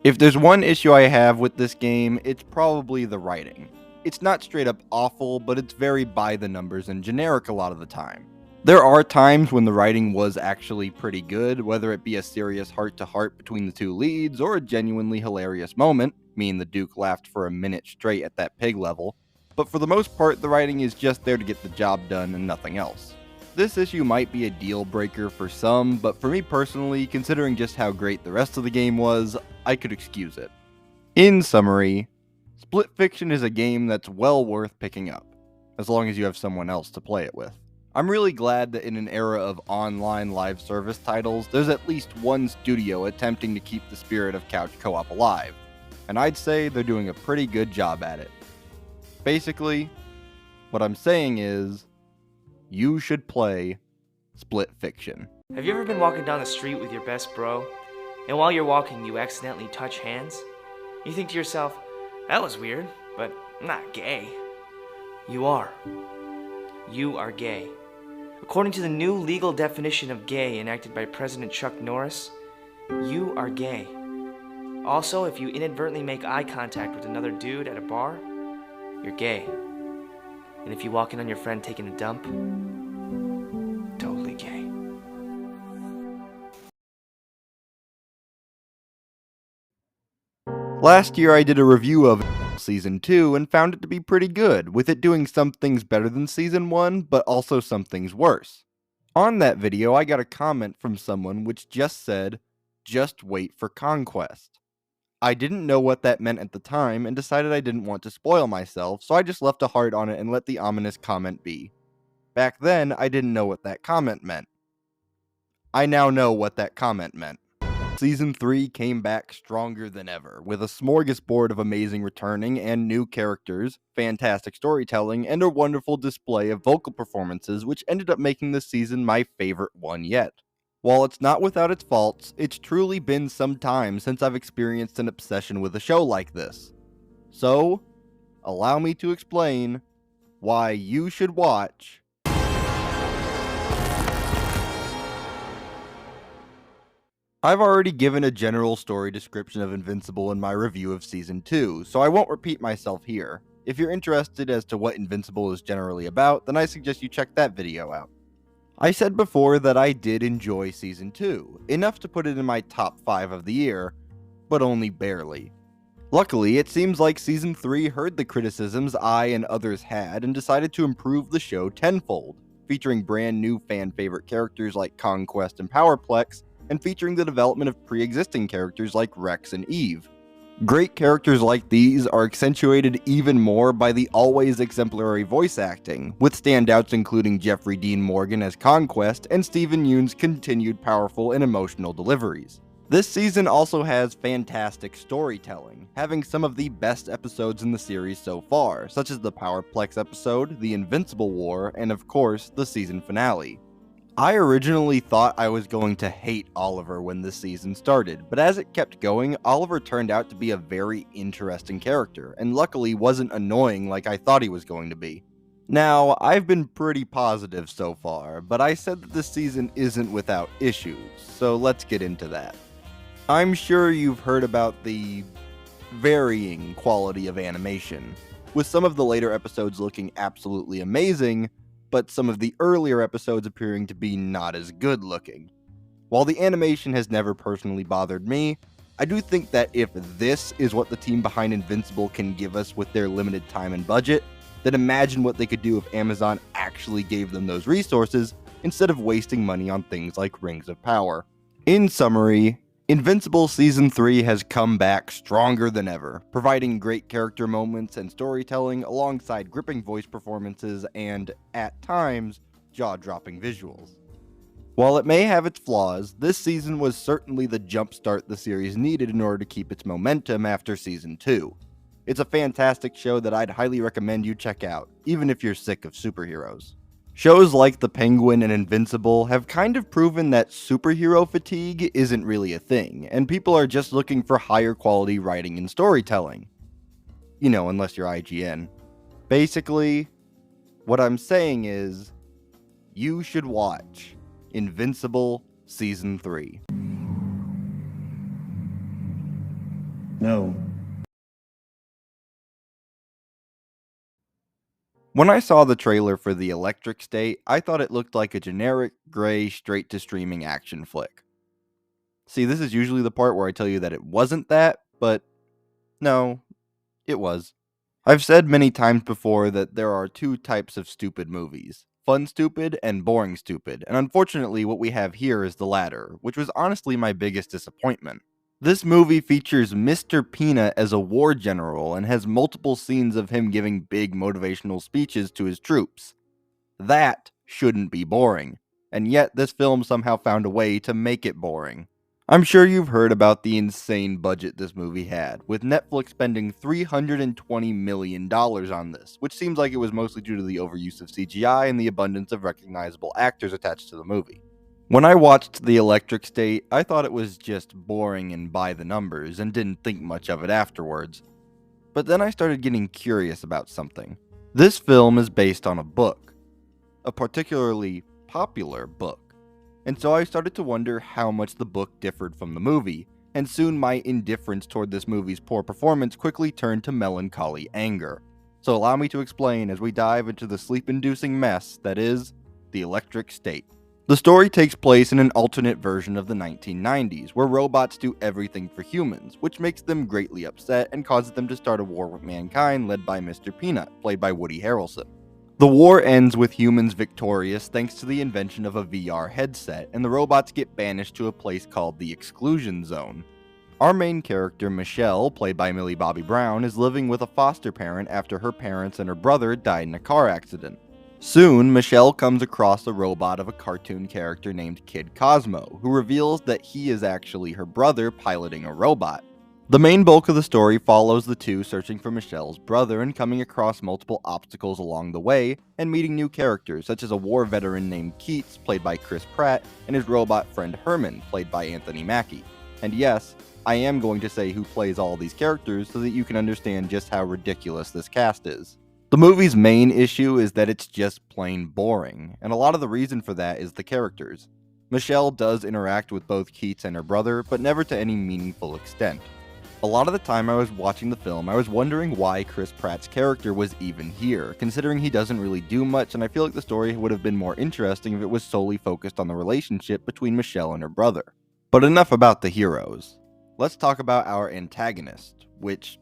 If there's one issue I have with this game, it's probably the writing. It's not straight up awful, but it's very by the numbers and generic a lot of the time. There are times when the writing was actually pretty good, whether it be a serious heart-to-heart between the two leads or a genuinely hilarious moment. Me and the Duke laughed for a minute straight at that pig level, but for the most part the writing is just there to get the job done and nothing else. This issue might be a deal breaker for some, but for me personally, considering just how great the rest of the game was, I could excuse it. In summary, Split Fiction is a game that's well worth picking up, as long as you have someone else to play it with. I'm really glad that in an era of online live service titles, there's at least one studio attempting to keep the spirit of couch co-op alive, and I'd say they're doing a pretty good job at it. Basically, what I'm saying is, you should play Split Fiction. Have you ever been walking down the street with your best bro, and while you're walking you accidentally touch hands? You think to yourself, that was weird, but I'm not gay. You are. You are gay. According to the new legal definition of gay enacted by President Chuck Norris, you are gay. Also, if you inadvertently make eye contact with another dude at a bar, you're gay. And if you walk in on your friend taking a dump, totally gay. Last year I did a review of Season 2 and found it to be pretty good, with it doing some things better than Season 1, but also some things worse. On that video I got a comment from someone which just said, "Just wait for Conquest." I didn't know what that meant at the time and decided I didn't want to spoil myself, so I just left a heart on it and let the ominous comment be. Back then, I didn't know what that comment meant. I now know what that comment meant. Season 3 came back stronger than ever, with a smorgasbord of amazing returning and new characters, fantastic storytelling, and a wonderful display of vocal performances which ended up making this season my favorite one yet. While it's not without its faults, it's truly been some time since I've experienced an obsession with a show like this. So, allow me to explain why you should watch I've already given a general story description of Invincible in my review of Season 2, so I won't repeat myself here. If you're interested as to what Invincible is generally about, then I suggest you check that video out. I said before that I did enjoy Season 2, enough to put it in my top 5 of the year, but only barely. Luckily, it seems like Season 3 heard the criticisms I and others had and decided to improve the show tenfold, featuring brand new fan favorite characters like Conquest and Powerplex, and featuring the development of pre-existing characters like Rex and Eve. Great characters like these are accentuated even more by the always exemplary voice acting, with standouts including Jeffrey Dean Morgan as Conquest and Steven Yeun's continued powerful and emotional deliveries. This season also has fantastic storytelling, having some of the best episodes in the series so far, such as the Powerplex episode, the Invincible War, and of course, the season finale. I originally thought I was going to hate Oliver when this season started, but as it kept going, Oliver turned out to be a very interesting character, and luckily wasn't annoying like I thought he was going to be. Now, I've been pretty positive so far, but I said that this season isn't without issues, so let's get into that. I'm sure you've heard about the varying quality of animation, with some of the later episodes looking absolutely amazing, but some of the earlier episodes appearing to be not as good looking. While the animation has never personally bothered me, I do think that if this is what the team behind Invincible can give us with their limited time and budget, then imagine what they could do if Amazon actually gave them those resources instead of wasting money on things like Rings of Power. In summary, Invincible Season 3 has come back stronger than ever, providing great character moments and storytelling alongside gripping voice performances and, at times, jaw-dropping visuals. While it may have its flaws, this season was certainly the jumpstart the series needed in order to keep its momentum after Season 2. It's a fantastic show that I'd highly recommend you check out, even if you're sick of superheroes. Shows like The Penguin and Invincible have kind of proven that superhero fatigue isn't really a thing, and people are just looking for higher quality writing and storytelling. You know, unless you're IGN. Basically, what I'm saying is, you should watch Invincible Season 3. No. When I saw the trailer for The Electric State, I thought it looked like a generic, gray, straight-to-streaming action flick. See, this is usually the part where I tell you that it wasn't that, but no, it was. I've said many times before that there are two types of stupid movies, fun stupid and boring stupid, and unfortunately what we have here is the latter, which was honestly my biggest disappointment. This movie features Mr. Peanut as a war general and has multiple scenes of him giving big motivational speeches to his troops. That shouldn't be boring, and yet this film somehow found a way to make it boring. I'm sure you've heard about the insane budget this movie had, with Netflix spending $320 million on this, which seems like it was mostly due to the overuse of CGI and the abundance of recognizable actors attached to the movie. When I watched The Electric State, I thought it was just boring and by the numbers, and didn't think much of it afterwards. But then I started getting curious about something. This film is based on a book, a particularly popular book, and so I started to wonder how much the book differed from the movie, and soon my indifference toward this movie's poor performance quickly turned to melancholy anger. So allow me to explain as we dive into the sleep-inducing mess that is The Electric State. The story takes place in an alternate version of the 1990s, where robots do everything for humans, which makes them greatly upset and causes them to start a war with mankind led by Mr. Peanut, played by Woody Harrelson. The war ends with humans victorious thanks to the invention of a VR headset, and the robots get banished to a place called the Exclusion Zone. Our main character, Michelle, played by Millie Bobby Brown, is living with a foster parent after her parents and her brother died in a car accident. Soon, Michelle comes across a robot of a cartoon character named Kid Cosmo, who reveals that he is actually her brother piloting a robot. The main bulk of the story follows the two searching for Michelle's brother and coming across multiple obstacles along the way and meeting new characters such as a war veteran named Keats, played by Chris Pratt, and his robot friend Herman, played by Anthony Mackie. And yes, I am going to say who plays all these characters so that you can understand just how ridiculous this cast is. The movie's main issue is that it's just plain boring, and a lot of the reason for that is the characters. Michelle does interact with both Keats and her brother, but never to any meaningful extent. A lot of the time I was watching the film, I was wondering why Chris Pratt's character was even here, considering he doesn't really do much, and I feel like the story would have been more interesting if it was solely focused on the relationship between Michelle and her brother. But enough about the heroes. Let's talk about our antagonist, which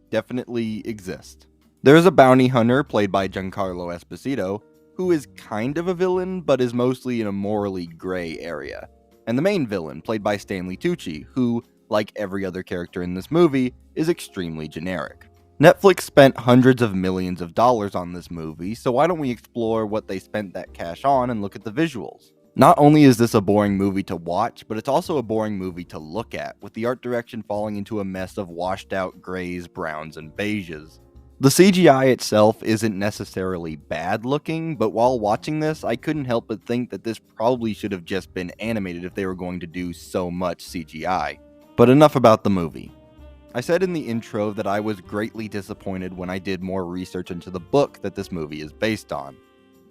definitely exists. There is a bounty hunter, played by Giancarlo Esposito, who is kind of a villain, but is mostly in a morally gray area. And the main villain, played by Stanley Tucci, who, like every other character in this movie, is extremely generic. Netflix spent hundreds of millions of dollars on this movie, so why don't we explore what they spent that cash on and look at the visuals? Not only is this a boring movie to watch, but it's also a boring movie to look at, with the art direction falling into a mess of washed out grays, browns, and beiges. The CGI itself isn't necessarily bad looking, but while watching this, I couldn't help but think that this probably should have just been animated if they were going to do so much CGI. But enough about the movie. I said in the intro that I was greatly disappointed when I did more research into the book that this movie is based on.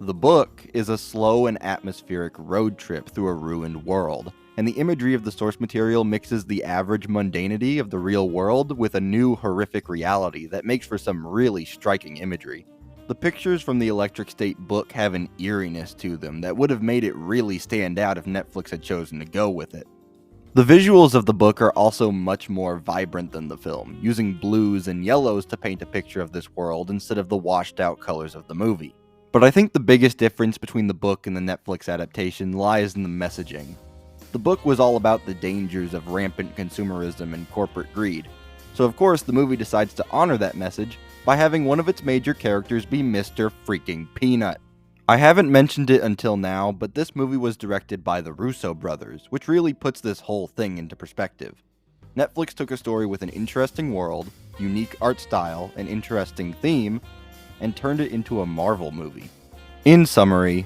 The book is a slow and atmospheric road trip through a ruined world, and the imagery of the source material mixes the average mundanity of the real world with a new horrific reality that makes for some really striking imagery. The pictures from the Electric State book have an eeriness to them that would have made it really stand out if Netflix had chosen to go with it. The visuals of the book are also much more vibrant than the film, using blues and yellows to paint a picture of this world instead of the washed out colors of the movie. But I think the biggest difference between the book and the Netflix adaptation lies in the messaging. The book was all about the dangers of rampant consumerism and corporate greed, so of course the movie decides to honor that message by having one of its major characters be Mr. freaking Peanut. I haven't mentioned it until now, but this movie was directed by the Russo brothers, which really puts this whole thing into perspective. Netflix took a story with an interesting world, unique art style, and interesting theme, and turned it into a Marvel movie. In summary,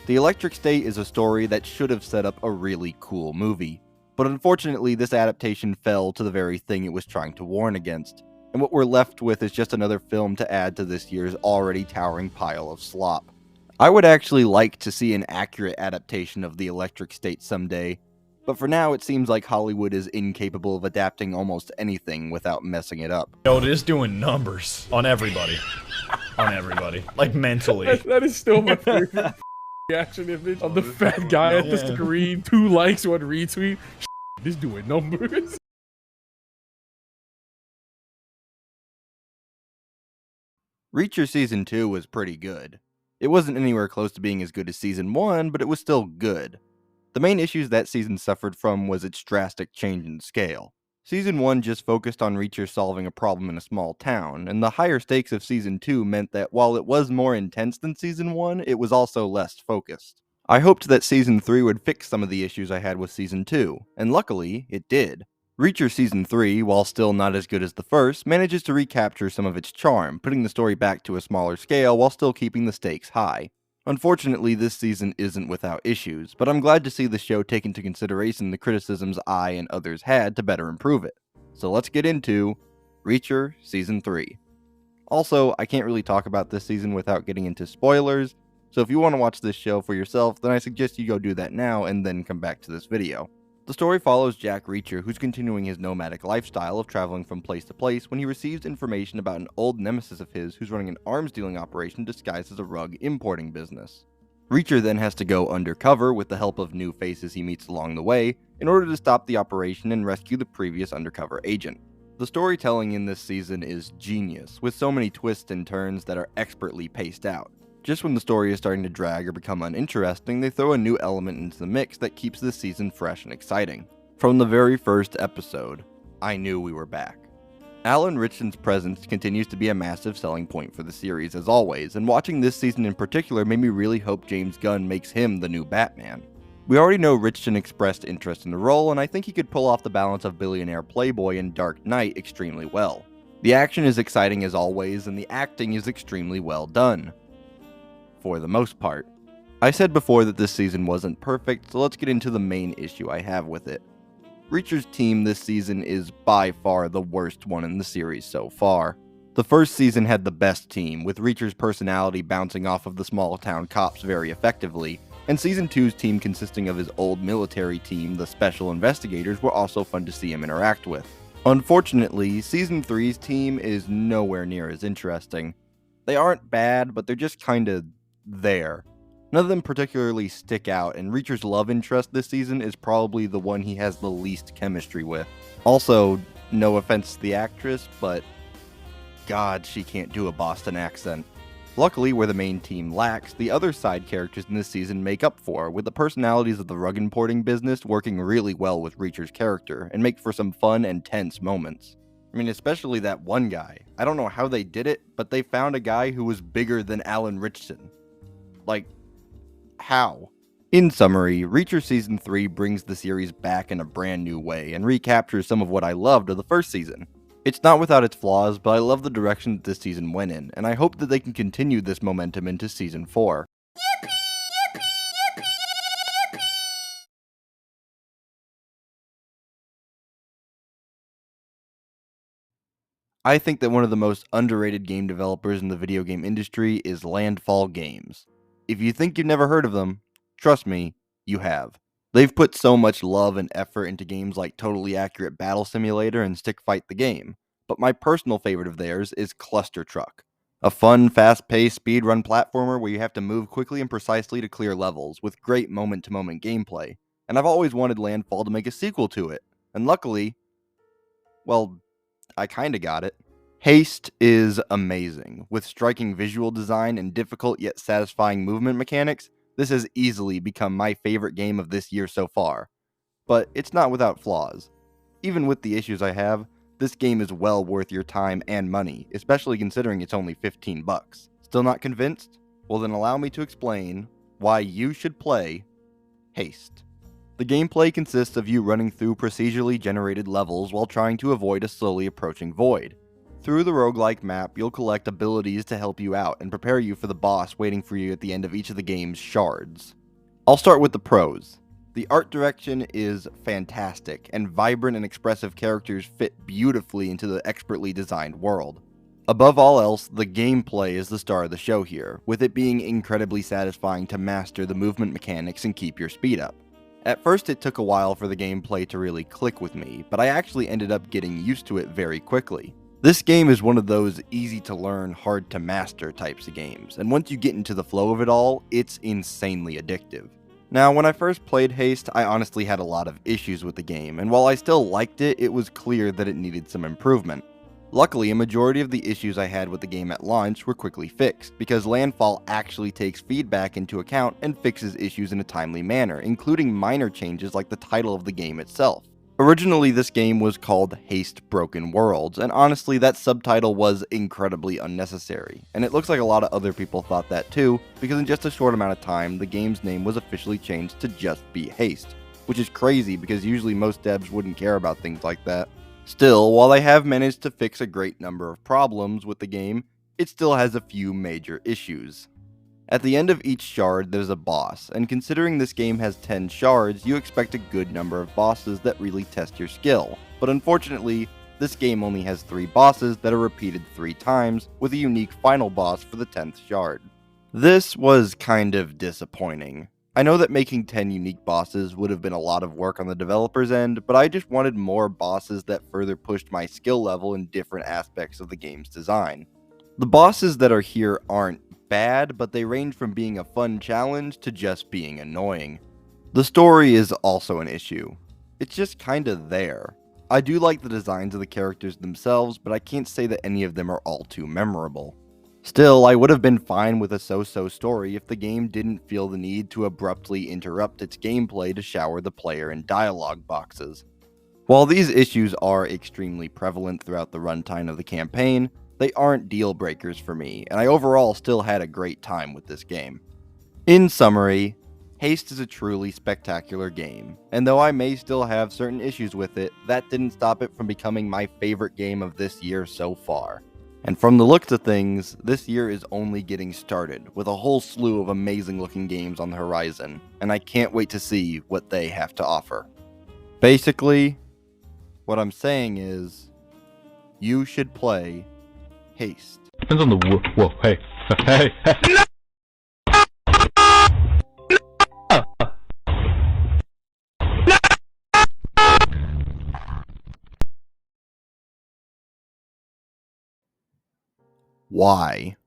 The Electric State is a story that should have set up a really cool movie, but unfortunately this adaptation fell to the very thing it was trying to warn against, and what we're left with is just another film to add to this year's already towering pile of slop. I would actually like to see an accurate adaptation of The Electric State someday, but for now it seems like Hollywood is incapable of adapting almost anything without messing it up. Yo, it is doing numbers on everybody. On everybody. Like, mentally. That is still my favorite reaction image of the fat guy at the screen. 2 likes, 1 retweet. This doing numbers. Reacher Season 2 was pretty good. It wasn't anywhere close to being as good as Season 1, but it was still good. The main issues that season suffered from was its drastic change in scale. Season 1 just focused on Reacher solving a problem in a small town, and the higher stakes of Season 2 meant that while it was more intense than Season 1, it was also less focused. I hoped that Season 3 would fix some of the issues I had with Season 2, and luckily, it did. Reacher Season 3, while still not as good as the first, manages to recapture some of its charm, putting the story back to a smaller scale while still keeping the stakes high. Unfortunately, this season isn't without issues, but I'm glad to see the show take into consideration the criticisms I and others had to better improve it. So let's get into Reacher Season 3. Also, I can't really talk about this season without getting into spoilers, so if you want to watch this show for yourself, then I suggest you go do that now and then come back to this video. The story follows Jack Reacher, who's continuing his nomadic lifestyle of traveling from place to place when he receives information about an old nemesis of his who's running an arms dealing operation disguised as a rug importing business. Reacher then has to go undercover with the help of new faces he meets along the way in order to stop the operation and rescue the previous undercover agent. The storytelling in this season is genius, with so many twists and turns that are expertly paced out. Just when the story is starting to drag or become uninteresting, they throw a new element into the mix that keeps this season fresh and exciting. From the very first episode, I knew we were back. Alan Ritchson's presence continues to be a massive selling point for the series as always, and watching this season in particular made me really hope James Gunn makes him the new Batman. We already know Richardson expressed interest in the role, and I think he could pull off the balance of billionaire playboy and Dark Knight extremely well. The action is exciting as always, and the acting is extremely well done. For the most part. I said before that this season wasn't perfect, so let's get into the main issue I have with it. Reacher's team this season is by far the worst one in the series so far. The first season had the best team, with Reacher's personality bouncing off of the small town cops very effectively, and Season 2's team consisting of his old military team, the Special Investigators, were also fun to see him interact with. Unfortunately, Season 3's team is nowhere near as interesting. They aren't bad, but they're just kinda there. None of them particularly stick out, and Reacher's love interest this season is probably the one he has the least chemistry with. Also, no offense to the actress, but God, she can't do a Boston accent. Luckily, where the main team lacks, the other side characters in this season make up for, with the personalities of the rug importing business working really well with Reacher's character, and make for some fun and tense moments. I mean, especially that one guy. I don't know how they did it, but they found a guy who was bigger than Alan Richardson. Like, how? In summary, Reacher Season 3 brings the series back in a brand new way, and recaptures some of what I loved of the first season. It's not without its flaws, but I love the direction that this season went in, and I hope that they can continue this momentum into Season 4. I think that one of the most underrated game developers in the video game industry is Landfall Games. If you think you've never heard of them, trust me, you have. They've put so much love and effort into games like Totally Accurate Battle Simulator and Stick Fight the Game, but my personal favorite of theirs is Cluster Truck. A fun, fast-paced speedrun platformer where you have to move quickly and precisely to clear levels, with great moment-to-moment gameplay, and I've always wanted Landfall to make a sequel to it, and luckily, well, I kinda got it. Haste is amazing. With striking visual design and difficult yet satisfying movement mechanics, this has easily become my favorite game of this year so far. But it's not without flaws. Even with the issues I have, this game is well worth your time and money, especially considering it's only $15. Still not convinced? Well then allow me to explain why you should play Haste. The gameplay consists of you running through procedurally generated levels while trying to avoid a slowly approaching void. Through the roguelike map, you'll collect abilities to help you out and prepare you for the boss waiting for you at the end of each of the game's shards. I'll start with the pros. The art direction is fantastic, and vibrant and expressive characters fit beautifully into the expertly designed world. Above all else, the gameplay is the star of the show here, with it being incredibly satisfying to master the movement mechanics and keep your speed up. At first it took a while for the gameplay to really click with me, but I actually ended up getting used to it very quickly. This game is one of those easy to learn, hard to master types of games, and once you get into the flow of it all, it's insanely addictive. Now, when I first played Haste, I honestly had a lot of issues with the game, and while I still liked it, it was clear that it needed some improvement. Luckily, a majority of the issues I had with the game at launch were quickly fixed, because Landfall actually takes feedback into account and fixes issues in a timely manner, including minor changes like the title of the game itself. Originally, this game was called Haste Broken Worlds, and honestly, that subtitle was incredibly unnecessary, and it looks like a lot of other people thought that too, because in just a short amount of time, the game's name was officially changed to just be Haste, which is crazy because usually most devs wouldn't care about things like that. Still, while they have managed to fix a great number of problems with the game, it still has a few major issues. At the end of each shard, there's a boss, and considering this game has 10 shards, you expect a good number of bosses that really test your skill. But unfortunately, this game only has 3 bosses that are repeated 3 times, with a unique final boss for the 10th shard. This was kind of disappointing. I know that making 10 unique bosses would have been a lot of work on the developer's end, but I just wanted more bosses that further pushed my skill level in different aspects of the game's design. The bosses that are here aren't bad, but they range from being a fun challenge to just being annoying. The story is also an issue. It's just kinda there. I do like the designs of the characters themselves, but I can't say that any of them are all too memorable. Still, I would have been fine with a so-so story if the game didn't feel the need to abruptly interrupt its gameplay to shower the player in dialogue boxes. While these issues are extremely prevalent throughout the runtime of the campaign, they aren't deal breakers for me, and I overall still had a great time with this game. In summary, Haste is a truly spectacular game, and though I may still have certain issues with it, that didn't stop it from becoming my favorite game of this year so far. And from the looks of things, this year is only getting started, with a whole slew of amazing looking games on the horizon, and I can't wait to see what they have to offer. Basically, what I'm saying is, you should play Haste. Depends on the whoa, hey, hey, hey. Why?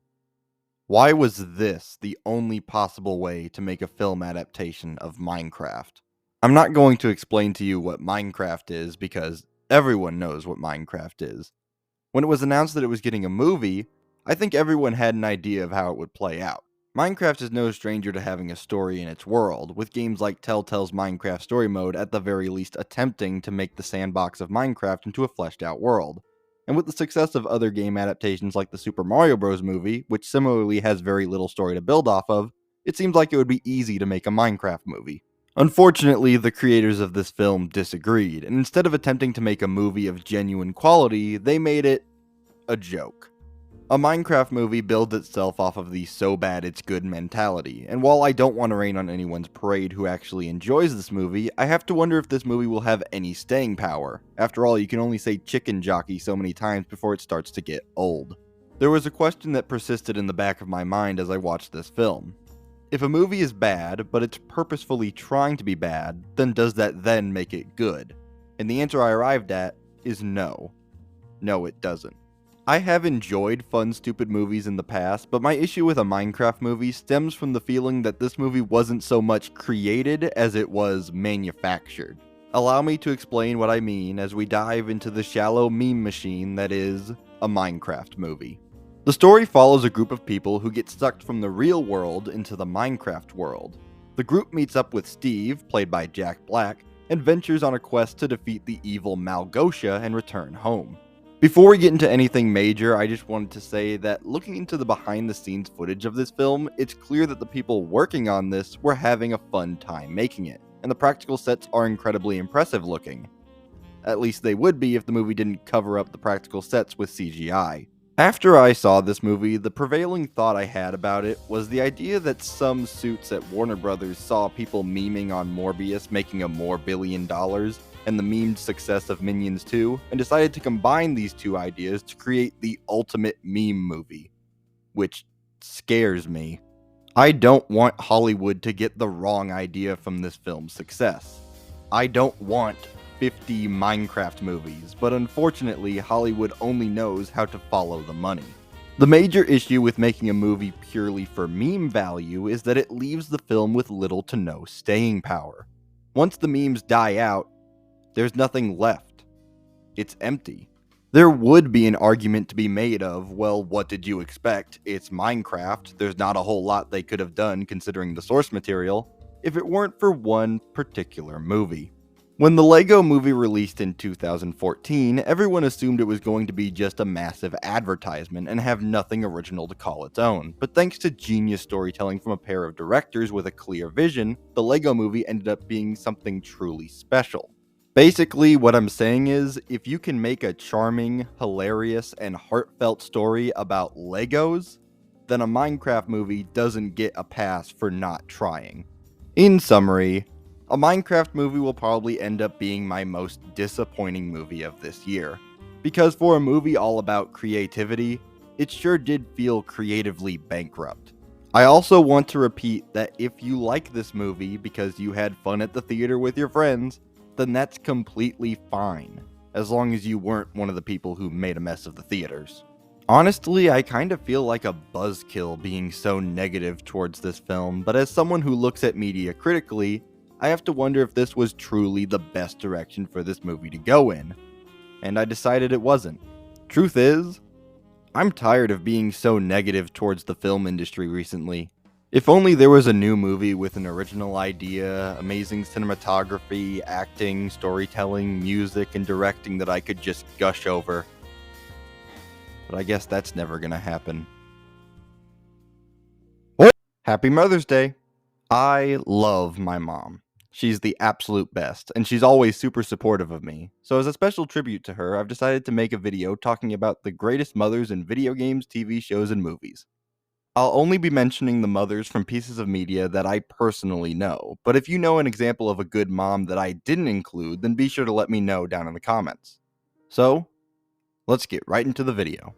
Why was this the only possible way to make a film adaptation of Minecraft? I'm not going to explain to you what Minecraft is because everyone knows what Minecraft is. When it was announced that it was getting a movie, I think everyone had an idea of how it would play out. Minecraft is no stranger to having a story in its world, with games like Telltale's Minecraft Story Mode at the very least attempting to make the sandbox of Minecraft into a fleshed out world. And with the success of other game adaptations like the Super Mario Bros. Movie, which similarly has very little story to build off of, it seems like it would be easy to make a Minecraft movie. Unfortunately, the creators of this film disagreed, and instead of attempting to make a movie of genuine quality, they made it a joke. A Minecraft movie builds itself off of the so bad it's good mentality, and while I don't want to rain on anyone's parade who actually enjoys this movie, I have to wonder if this movie will have any staying power. After all, you can only say chicken jockey so many times before it starts to get old. There was a question that persisted in the back of my mind as I watched this film. If a movie is bad, but it's purposefully trying to be bad, then does that then make it good? And the answer I arrived at is no. No, it doesn't. I have enjoyed fun, stupid movies in the past, but my issue with a Minecraft movie stems from the feeling that this movie wasn't so much created as it was manufactured. Allow me to explain what I mean as we dive into the shallow meme machine that is a Minecraft movie. The story follows a group of people who get sucked from the real world into the Minecraft world. The group meets up with Steve, played by Jack Black, and ventures on a quest to defeat the evil Malgosia and return home. Before we get into anything major, I just wanted to say that looking into the behind-the-scenes footage of this film, it's clear that the people working on this were having a fun time making it, and the practical sets are incredibly impressive looking. At least they would be if the movie didn't cover up the practical sets with CGI. After I saw this movie, the prevailing thought I had about it was the idea that some suits at Warner Brothers saw people memeing on Morbius making a more $1 billion, and the memed success of Minions 2, and decided to combine these two ideas to create the ultimate meme movie. Which scares me. I don't want Hollywood to get the wrong idea from this film's success. I don't want 50 Minecraft movies, but unfortunately Hollywood only knows how to follow the money. The major issue with making a movie purely for meme value is that it leaves the film with little to no staying power. Once the memes die out, there's nothing left. It's empty. There would be an argument to be made of, well, what did you expect? It's Minecraft, there's not a whole lot they could have done considering the source material, if it weren't for one particular movie. When the Lego Movie released in 2014, everyone assumed it was going to be just a massive advertisement and have nothing original to call its own. But thanks to genius storytelling from a pair of directors with a clear vision, the Lego Movie ended up being something truly special. Basically, what I'm saying is, if you can make a charming, hilarious, and heartfelt story about Legos, then a Minecraft movie doesn't get a pass for not trying. In summary, a Minecraft movie will probably end up being my most disappointing movie of this year. Because for a movie all about creativity, it sure did feel creatively bankrupt. I also want to repeat that if you like this movie because you had fun at the theater with your friends, then that's completely fine, as long as you weren't one of the people who made a mess of the theaters. Honestly, I kind of feel like a buzzkill being so negative towards this film, but as someone who looks at media critically, I have to wonder if this was truly the best direction for this movie to go in. And I decided it wasn't. Truth is, I'm tired of being so negative towards the film industry recently. If only there was a new movie with an original idea, amazing cinematography, acting, storytelling, music, and directing that I could just gush over. But I guess that's never gonna happen. Oh, happy Mother's Day! I love my mom. She's the absolute best, and she's always super supportive of me. So as a special tribute to her, I've decided to make a video talking about the greatest mothers in video games, TV shows, and movies. I'll only be mentioning the mothers from pieces of media that I personally know, but if you know an example of a good mom that I didn't include, then be sure to let me know down in the comments. So, let's get right into the video.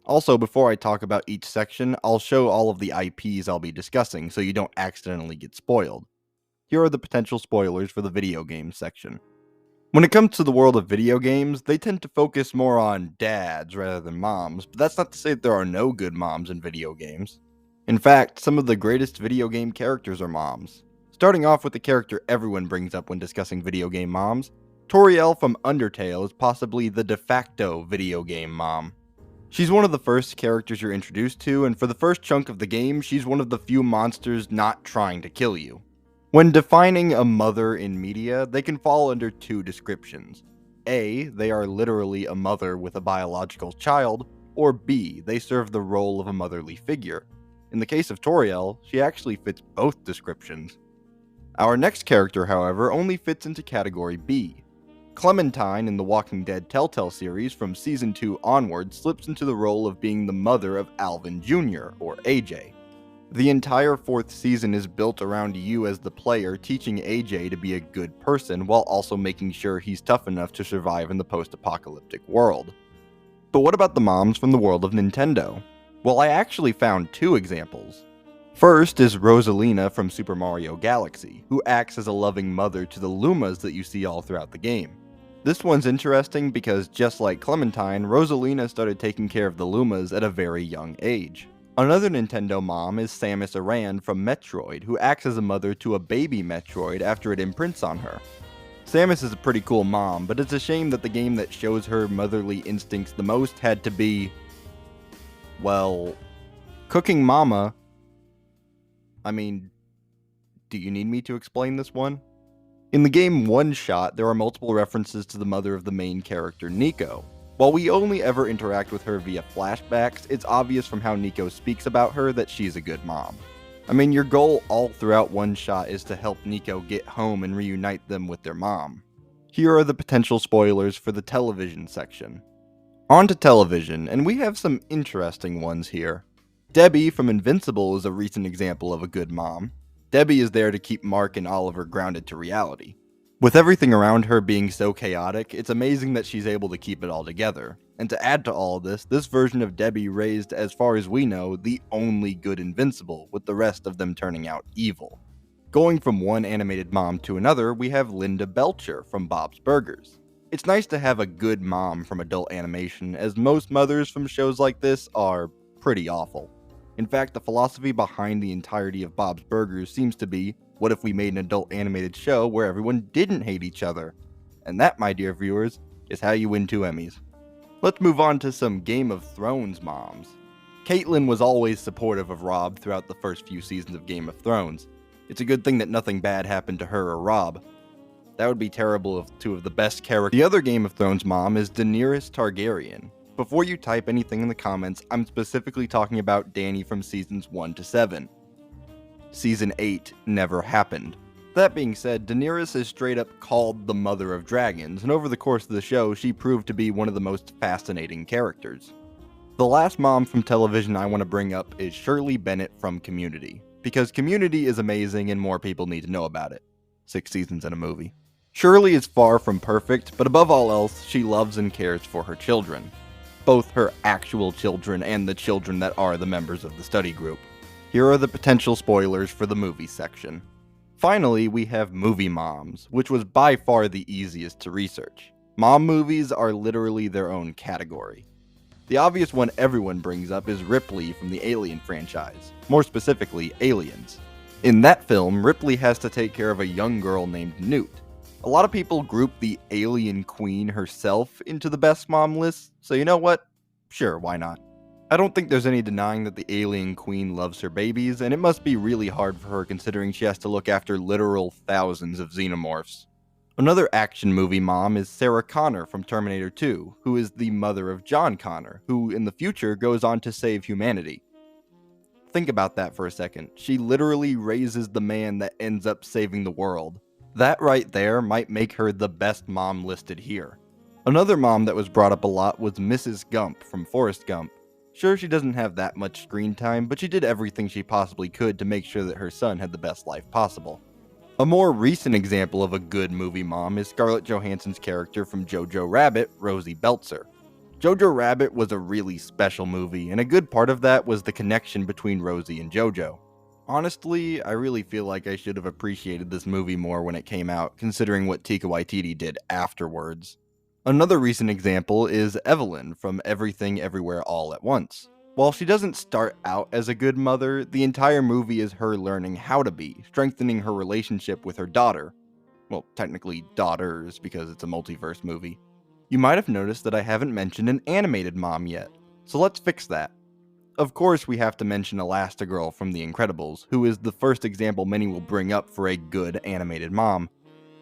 Also, before I talk about each section, I'll show all of the IPs I'll be discussing so you don't accidentally get spoiled. Here are the potential spoilers for the video games section. When it comes to the world of video games, they tend to focus more on dads rather than moms, but that's not to say that there are no good moms in video games. In fact, some of the greatest video game characters are moms. Starting off with the character everyone brings up when discussing video game moms, Toriel from Undertale is possibly the de facto video game mom. She's one of the first characters you're introduced to, and for the first chunk of the game, she's one of the few monsters not trying to kill you. When defining a mother in media, they can fall under two descriptions. A, they are literally a mother with a biological child, or B, they serve the role of a motherly figure. In the case of Toriel, she actually fits both descriptions. Our next character, however, only fits into category B. Clementine in the Walking Dead Telltale series from Season 2 onward slips into the role of being the mother of Alvin Jr., or AJ. The entire 4th season is built around you as the player teaching AJ to be a good person while also making sure he's tough enough to survive in the post-apocalyptic world. But what about the moms from the world of Nintendo? Well, I actually found two examples. First is Rosalina from Super Mario Galaxy, who acts as a loving mother to the Lumas that you see all throughout the game. This one's interesting because just like Clementine, Rosalina started taking care of the Lumas at a very young age. Another Nintendo mom is Samus Aran from Metroid, who acts as a mother to a baby Metroid after it imprints on her. Samus is a pretty cool mom, but it's a shame that the game that shows her motherly instincts the most had to be, well, Cooking Mama. I mean, do you need me to explain this one? In the game One Shot, there are multiple references to the mother of the main character, Nico. While we only ever interact with her via flashbacks, it's obvious from how Nico speaks about her that she's a good mom. I mean, your goal all throughout One Shot is to help Nico get home and reunite them with their mom. Here are the potential spoilers for the television section. On to television, and we have some interesting ones here. Debbie from Invincible is a recent example of a good mom. Debbie is there to keep Mark and Oliver grounded to reality. With everything around her being so chaotic, it's amazing that she's able to keep it all together. And to add to all this version of Debbie raised, as far as we know, the only good Invincible, with the rest of them turning out evil. Going from one animated mom to another, we have Linda Belcher from Bob's Burgers. It's nice to have a good mom from adult animation, as most mothers from shows like this are pretty awful. In fact, the philosophy behind the entirety of Bob's Burgers seems to be, what if we made an adult animated show where everyone didn't hate each other? And that, my dear viewers, is how you win 2 Emmys. Let's move on to some Game of Thrones moms. Caitlyn was always supportive of Robb throughout the first few seasons of Game of Thrones. It's a good thing that nothing bad happened to her or Robb. That would be terrible if 2 of the best characters. The other Game of Thrones mom is Daenerys Targaryen. Before you type anything in the comments, I'm specifically talking about Dany from seasons 1 to 7. Season 8 never happened. That being said, Daenerys is straight up called the Mother of Dragons, and over the course of the show, she proved to be one of the most fascinating characters. The last mom from television I want to bring up is Shirley Bennett from Community, because Community is amazing and more people need to know about it. 6 seasons in a movie. Shirley is far from perfect, but above all else, she loves and cares for her children. Both her actual children and the children that are the members of the study group. Here are the potential spoilers for the movie section. Finally, we have movie moms, which was by far the easiest to research. Mom movies are literally their own category. The obvious one everyone brings up is Ripley from the Alien franchise, more specifically, Aliens. In that film, Ripley has to take care of a young girl named Newt. A lot of people group the Alien Queen herself into the best mom list, so you know what? Sure, why not? I don't think there's any denying that the Alien Queen loves her babies, and it must be really hard for her considering she has to look after literal thousands of xenomorphs. Another action movie mom is Sarah Connor from Terminator 2, who is the mother of John Connor, who in the future goes on to save humanity. Think about that for a second. She literally raises the man that ends up saving the world. That right there might make her the best mom listed here. Another mom that was brought up a lot was Mrs. Gump from Forrest Gump. Sure, she doesn't have that much screen time, but she did everything she possibly could to make sure that her son had the best life possible. A more recent example of a good movie mom is Scarlett Johansson's character from Jojo Rabbit, Rosie Belzer. Jojo Rabbit was a really special movie, and a good part of that was the connection between Rosie and Jojo. Honestly, I really feel like I should have appreciated this movie more when it came out, considering what Taika Waititi did afterwards. Another recent example is Evelyn from Everything Everywhere All at Once. While she doesn't start out as a good mother, the entire movie is her learning how to be, strengthening her relationship with her daughter. Well, technically daughters, because it's a multiverse movie. You might have noticed that I haven't mentioned an animated mom yet, so let's fix that. Of course, we have to mention Elastigirl from The Incredibles, who is the first example many will bring up for a good animated mom.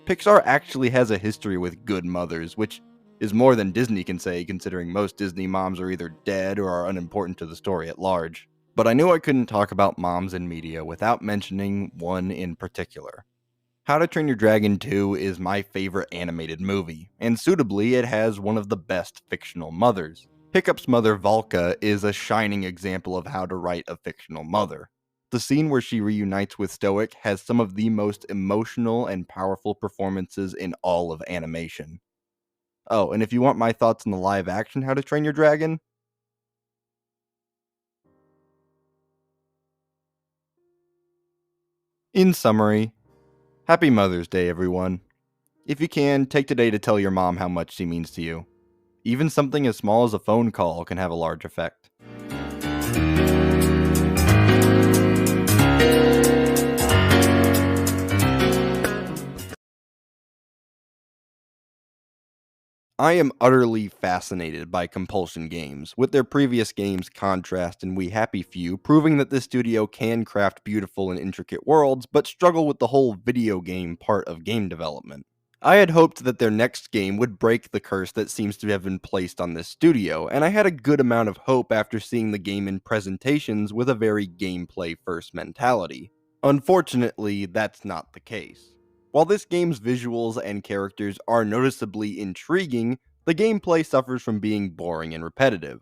Pixar actually has a history with good mothers, which is more than Disney can say, considering most Disney moms are either dead or are unimportant to the story at large. But I knew I couldn't talk about moms in media without mentioning one in particular. How to Train Your Dragon 2 is my favorite animated movie, and suitably it has one of the best fictional mothers. Hiccup's mother Valka is a shining example of how to write a fictional mother. The scene where she reunites with Stoic has some of the most emotional and powerful performances in all of animation. Oh, and if you want my thoughts on the live action How to Train Your Dragon, in summary, Happy Mother's Day, everyone. If you can, take today to tell your mom how much she means to you. Even something as small as a phone call can have a large effect. I am utterly fascinated by Compulsion games, with their previous games Contrast and We Happy Few proving that this studio can craft beautiful and intricate worlds, but struggle with the whole video game part of game development. I had hoped that their next game would break the curse that seems to have been placed on this studio, and I had a good amount of hope after seeing the game in presentations with a very gameplay-first mentality. Unfortunately, that's not the case. While this game's visuals and characters are noticeably intriguing, the gameplay suffers from being boring and repetitive.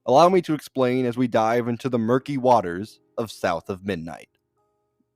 Allow me to explain as we dive into the murky waters of South of Midnight.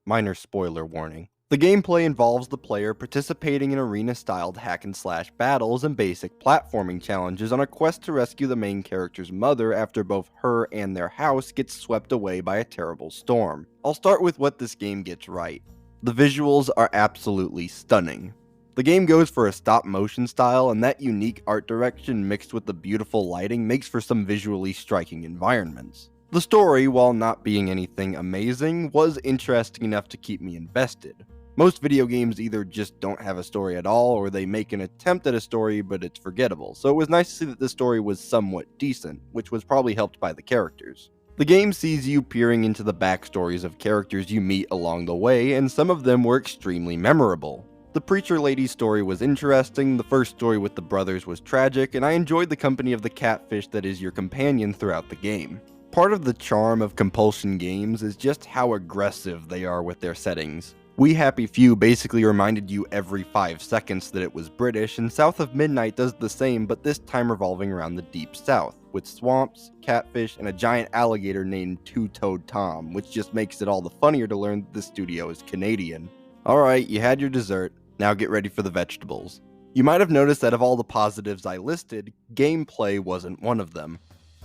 Minor spoiler warning. The gameplay involves the player participating in arena-styled hack-and-slash battles and basic platforming challenges on a quest to rescue the main character's mother after both her and their house gets swept away by a terrible storm. I'll start with what this game gets right. The visuals are absolutely stunning. The game goes for a stop-motion style, and that unique art direction mixed with the beautiful lighting makes for some visually striking environments. The story, while not being anything amazing, was interesting enough to keep me invested. Most video games either just don't have a story at all, or they make an attempt at a story but it's forgettable, so it was nice to see that the story was somewhat decent, which was probably helped by the characters. The game sees you peering into the backstories of characters you meet along the way, and some of them were extremely memorable. The preacher lady's story was interesting, the first story with the brothers was tragic, and I enjoyed the company of the catfish that is your companion throughout the game. Part of the charm of Compulsion games is just how aggressive they are with their settings. We Happy Few basically reminded you every 5 seconds that it was British, and South of Midnight does the same, but this time revolving around the Deep South, with swamps, catfish, and a giant alligator named Two-Toed Tom, which just makes it all the funnier to learn that the studio is Canadian. Alright, you had your dessert, now get ready for the vegetables. You might have noticed that of all the positives I listed, gameplay wasn't one of them.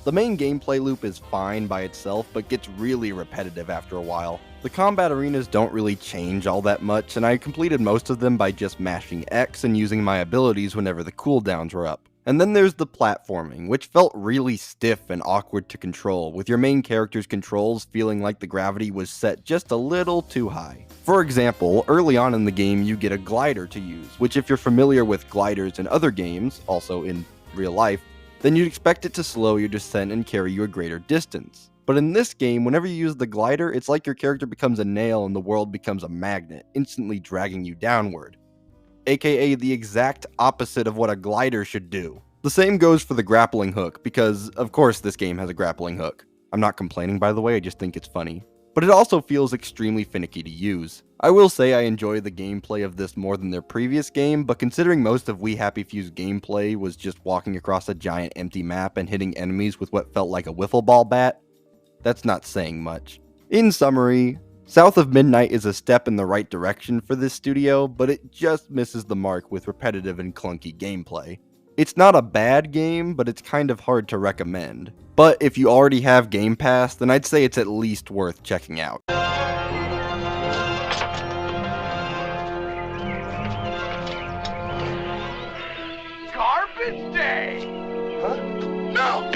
The main gameplay loop is fine by itself, but gets really repetitive after a while. The combat arenas don't really change all that much, and I completed most of them by just mashing X and using my abilities whenever the cooldowns were up. And then there's the platforming, which felt really stiff and awkward to control, with your main character's controls feeling like the gravity was set just a little too high. For example, early on in the game you get a glider to use, which if you're familiar with gliders in other games, also in real life, then you'd expect it to slow your descent and carry you a greater distance. But in this game, whenever you use the glider, it's like your character becomes a nail and the world becomes a magnet, instantly dragging you downward. AKA the exact opposite of what a glider should do. The same goes for the grappling hook, because of course this game has a grappling hook. I'm not complaining, by the way, I just think it's funny. But it also feels extremely finicky to use. I will say I enjoy the gameplay of this more than their previous game, but considering most of We Happy Few's gameplay was just walking across a giant empty map and hitting enemies with what felt like a wiffle ball bat, that's not saying much. In summary, South of Midnight is a step in the right direction for this studio, but it just misses the mark with repetitive and clunky gameplay. It's not a bad game, but it's kind of hard to recommend. But if you already have Game Pass, then I'd say it's at least worth checking out. Garbage day! Huh? No!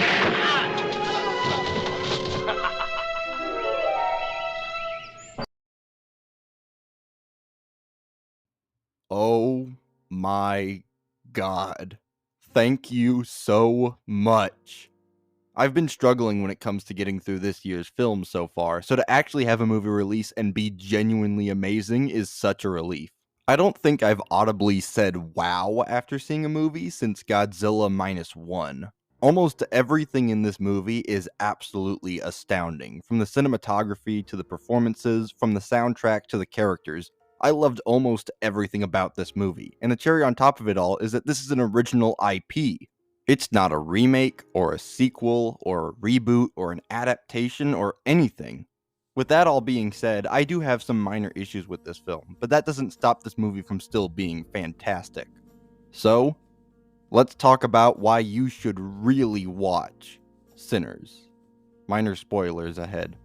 Oh my god. Thank you so much. I've been struggling when it comes to getting through this year's films so far, so to actually have a movie release and be genuinely amazing is such a relief. I don't think I've audibly said wow after seeing a movie since Godzilla -1. Almost everything in this movie is absolutely astounding, from the cinematography to the performances, from the soundtrack to the characters. I loved almost everything about this movie, and the cherry on top of it all is that this is an original IP. It's not a remake, or a sequel, or a reboot, or an adaptation, or anything. With that all being said, I do have some minor issues with this film, but that doesn't stop this movie from still being fantastic. So, let's talk about why you should really watch Sinners. Minor spoilers ahead.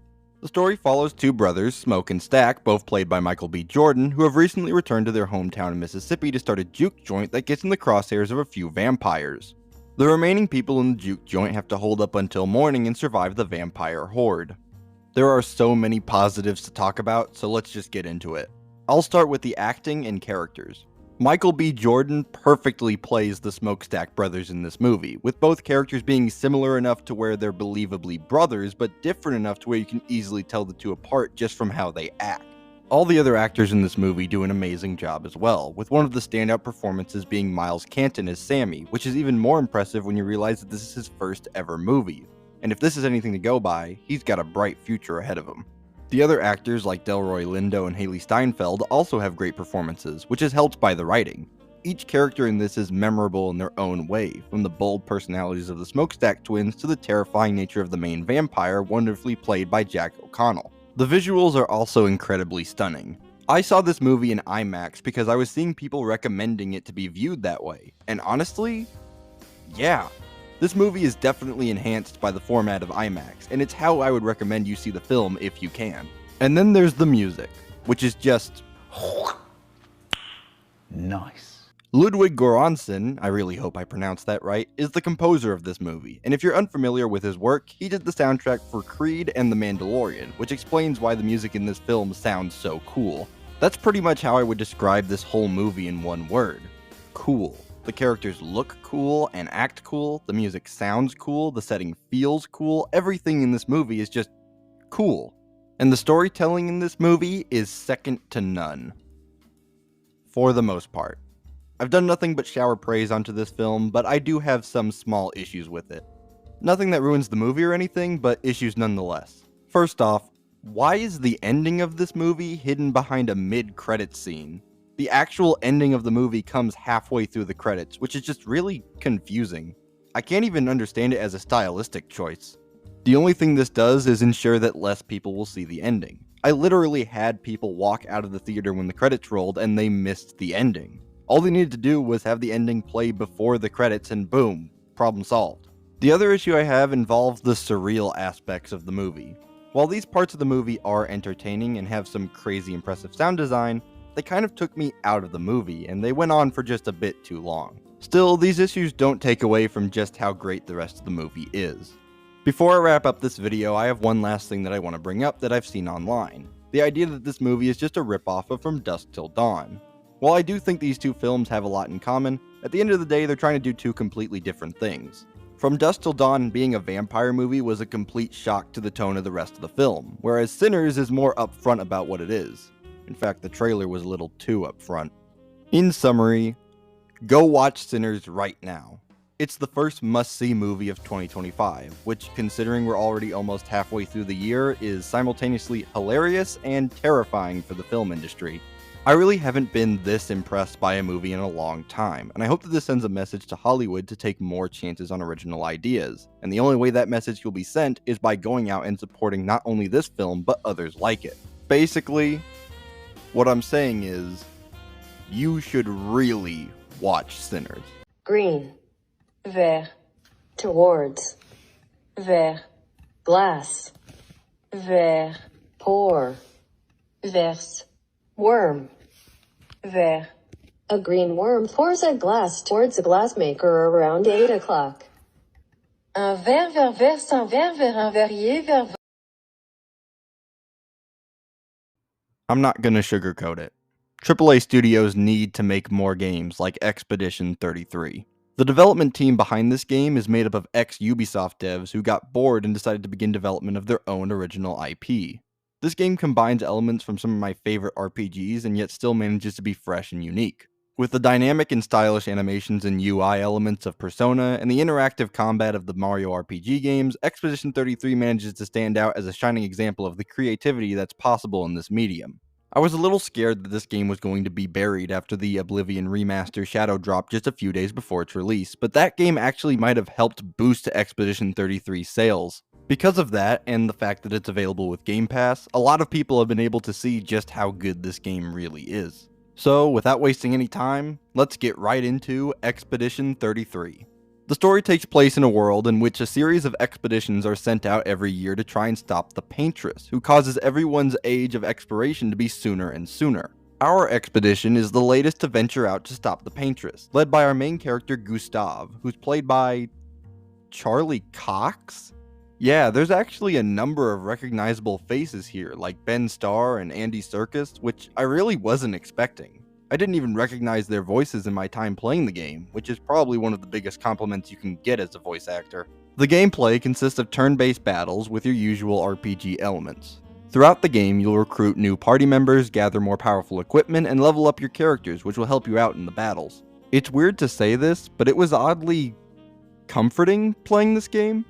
The story follows two brothers, Smoke and Stack, both played by Michael B. Jordan, who have recently returned to their hometown in Mississippi to start a juke joint that gets in the crosshairs of a few vampires. The remaining people in the juke joint have to hold up until morning and survive the vampire horde. There are so many positives to talk about, so let's just get into it. I'll start with the acting and characters. Michael B. Jordan perfectly plays the Smokestack brothers in this movie, with both characters being similar enough to where they're believably brothers, but different enough to where you can easily tell the two apart just from how they act. All the other actors in this movie do an amazing job as well, with one of the standout performances being Miles Canton as Sammy, which is even more impressive when you realize that this is his first ever movie. And if this is anything to go by, he's got a bright future ahead of him. The other actors like Delroy Lindo and Haley Steinfeld also have great performances, which is helped by the writing. Each character in this is memorable in their own way, from the bold personalities of the Smokestack twins to the terrifying nature of the main vampire, wonderfully played by Jack O'Connell. The visuals are also incredibly stunning. I saw this movie in IMAX because I was seeing people recommending it to be viewed that way, and honestly, yeah. This movie is definitely enhanced by the format of IMAX, and it's how I would recommend you see the film if you can. And then there's the music, which is just nice. Ludwig Göransson, I really hope I pronounced that right, is the composer of this movie, and if you're unfamiliar with his work, he did the soundtrack for Creed and The Mandalorian, which explains why the music in this film sounds so cool. That's pretty much how I would describe this whole movie in one word. Cool. The characters look cool and act cool, the music sounds cool, the setting feels cool, everything in this movie is just cool. And the storytelling in this movie is second to none. For the most part. I've done nothing but shower praise onto this film, but I do have some small issues with it. Nothing that ruins the movie or anything, but issues nonetheless. First off, why is the ending of this movie hidden behind a mid-credits scene? The actual ending of the movie comes halfway through the credits, which is just really confusing. I can't even understand it as a stylistic choice. The only thing this does is ensure that less people will see the ending. I literally had people walk out of the theater when the credits rolled and they missed the ending. All they needed to do was have the ending play before the credits and boom, problem solved. The other issue I have involves the surreal aspects of the movie. While these parts of the movie are entertaining and have some crazy impressive sound design, they kind of took me out of the movie and they went on for just a bit too long. Still, these issues don't take away from just how great the rest of the movie is. Before I wrap up this video, I have one last thing that I want to bring up that I've seen online. The idea that this movie is just a ripoff of From Dusk Till Dawn. While I do think these two films have a lot in common, at the end of the day they're trying to do two completely different things. From Dusk Till Dawn being a vampire movie was a complete shock to the tone of the rest of the film, whereas Sinners is more upfront about what it is. In fact, the trailer was a little too upfront. In summary, go watch Sinners right now. It's the first must-see movie of 2025, which, considering we're already almost halfway through the year, is simultaneously hilarious and terrifying for the film industry. I really haven't been this impressed by a movie in a long time, and I hope that this sends a message to Hollywood to take more chances on original ideas, and the only way that message will be sent is by going out and supporting not only this film, but others like it. Basically, what I'm saying is, you should really watch Sinners. Green. Vert. Towards. Vert. Glass. Vert. Pour. Verse. Worm. Vert. A green worm pours a glass towards a glassmaker around 8 o'clock. Un verre verse un verre vers un verrier vers. I'm not gonna sugarcoat it. AAA studios need to make more games like Expedition 33. The development team behind this game is made up of ex-Ubisoft devs who got bored and decided to begin development of their own original IP. This game combines elements from some of my favorite RPGs and yet still manages to be fresh and unique. With the dynamic and stylish animations and UI elements of Persona and the interactive combat of the Mario RPG games, Expedition 33 manages to stand out as a shining example of the creativity that's possible in this medium. I was a little scared that this game was going to be buried after the Oblivion remaster Shadow dropped just a few days before its release, but that game actually might have helped boost Expedition 33's sales. Because of that, and the fact that it's available with Game Pass, a lot of people have been able to see just how good this game really is. So, without wasting any time, let's get right into Expedition 33. The story takes place in a world in which a series of expeditions are sent out every year to try and stop the Paintress, who causes everyone's age of expiration to be sooner and sooner. Our expedition is the latest to venture out to stop the Paintress, led by our main character Gustav, who's played by Charlie Cox? Yeah, there's actually a number of recognizable faces here, like Ben Starr and Andy Serkis, which I really wasn't expecting. I didn't even recognize their voices in my time playing the game, which is probably one of the biggest compliments you can get as a voice actor. The gameplay consists of turn-based battles with your usual RPG elements. Throughout the game, you'll recruit new party members, gather more powerful equipment, and level up your characters, which will help you out in the battles. It's weird to say this, but it was oddly comforting playing this game.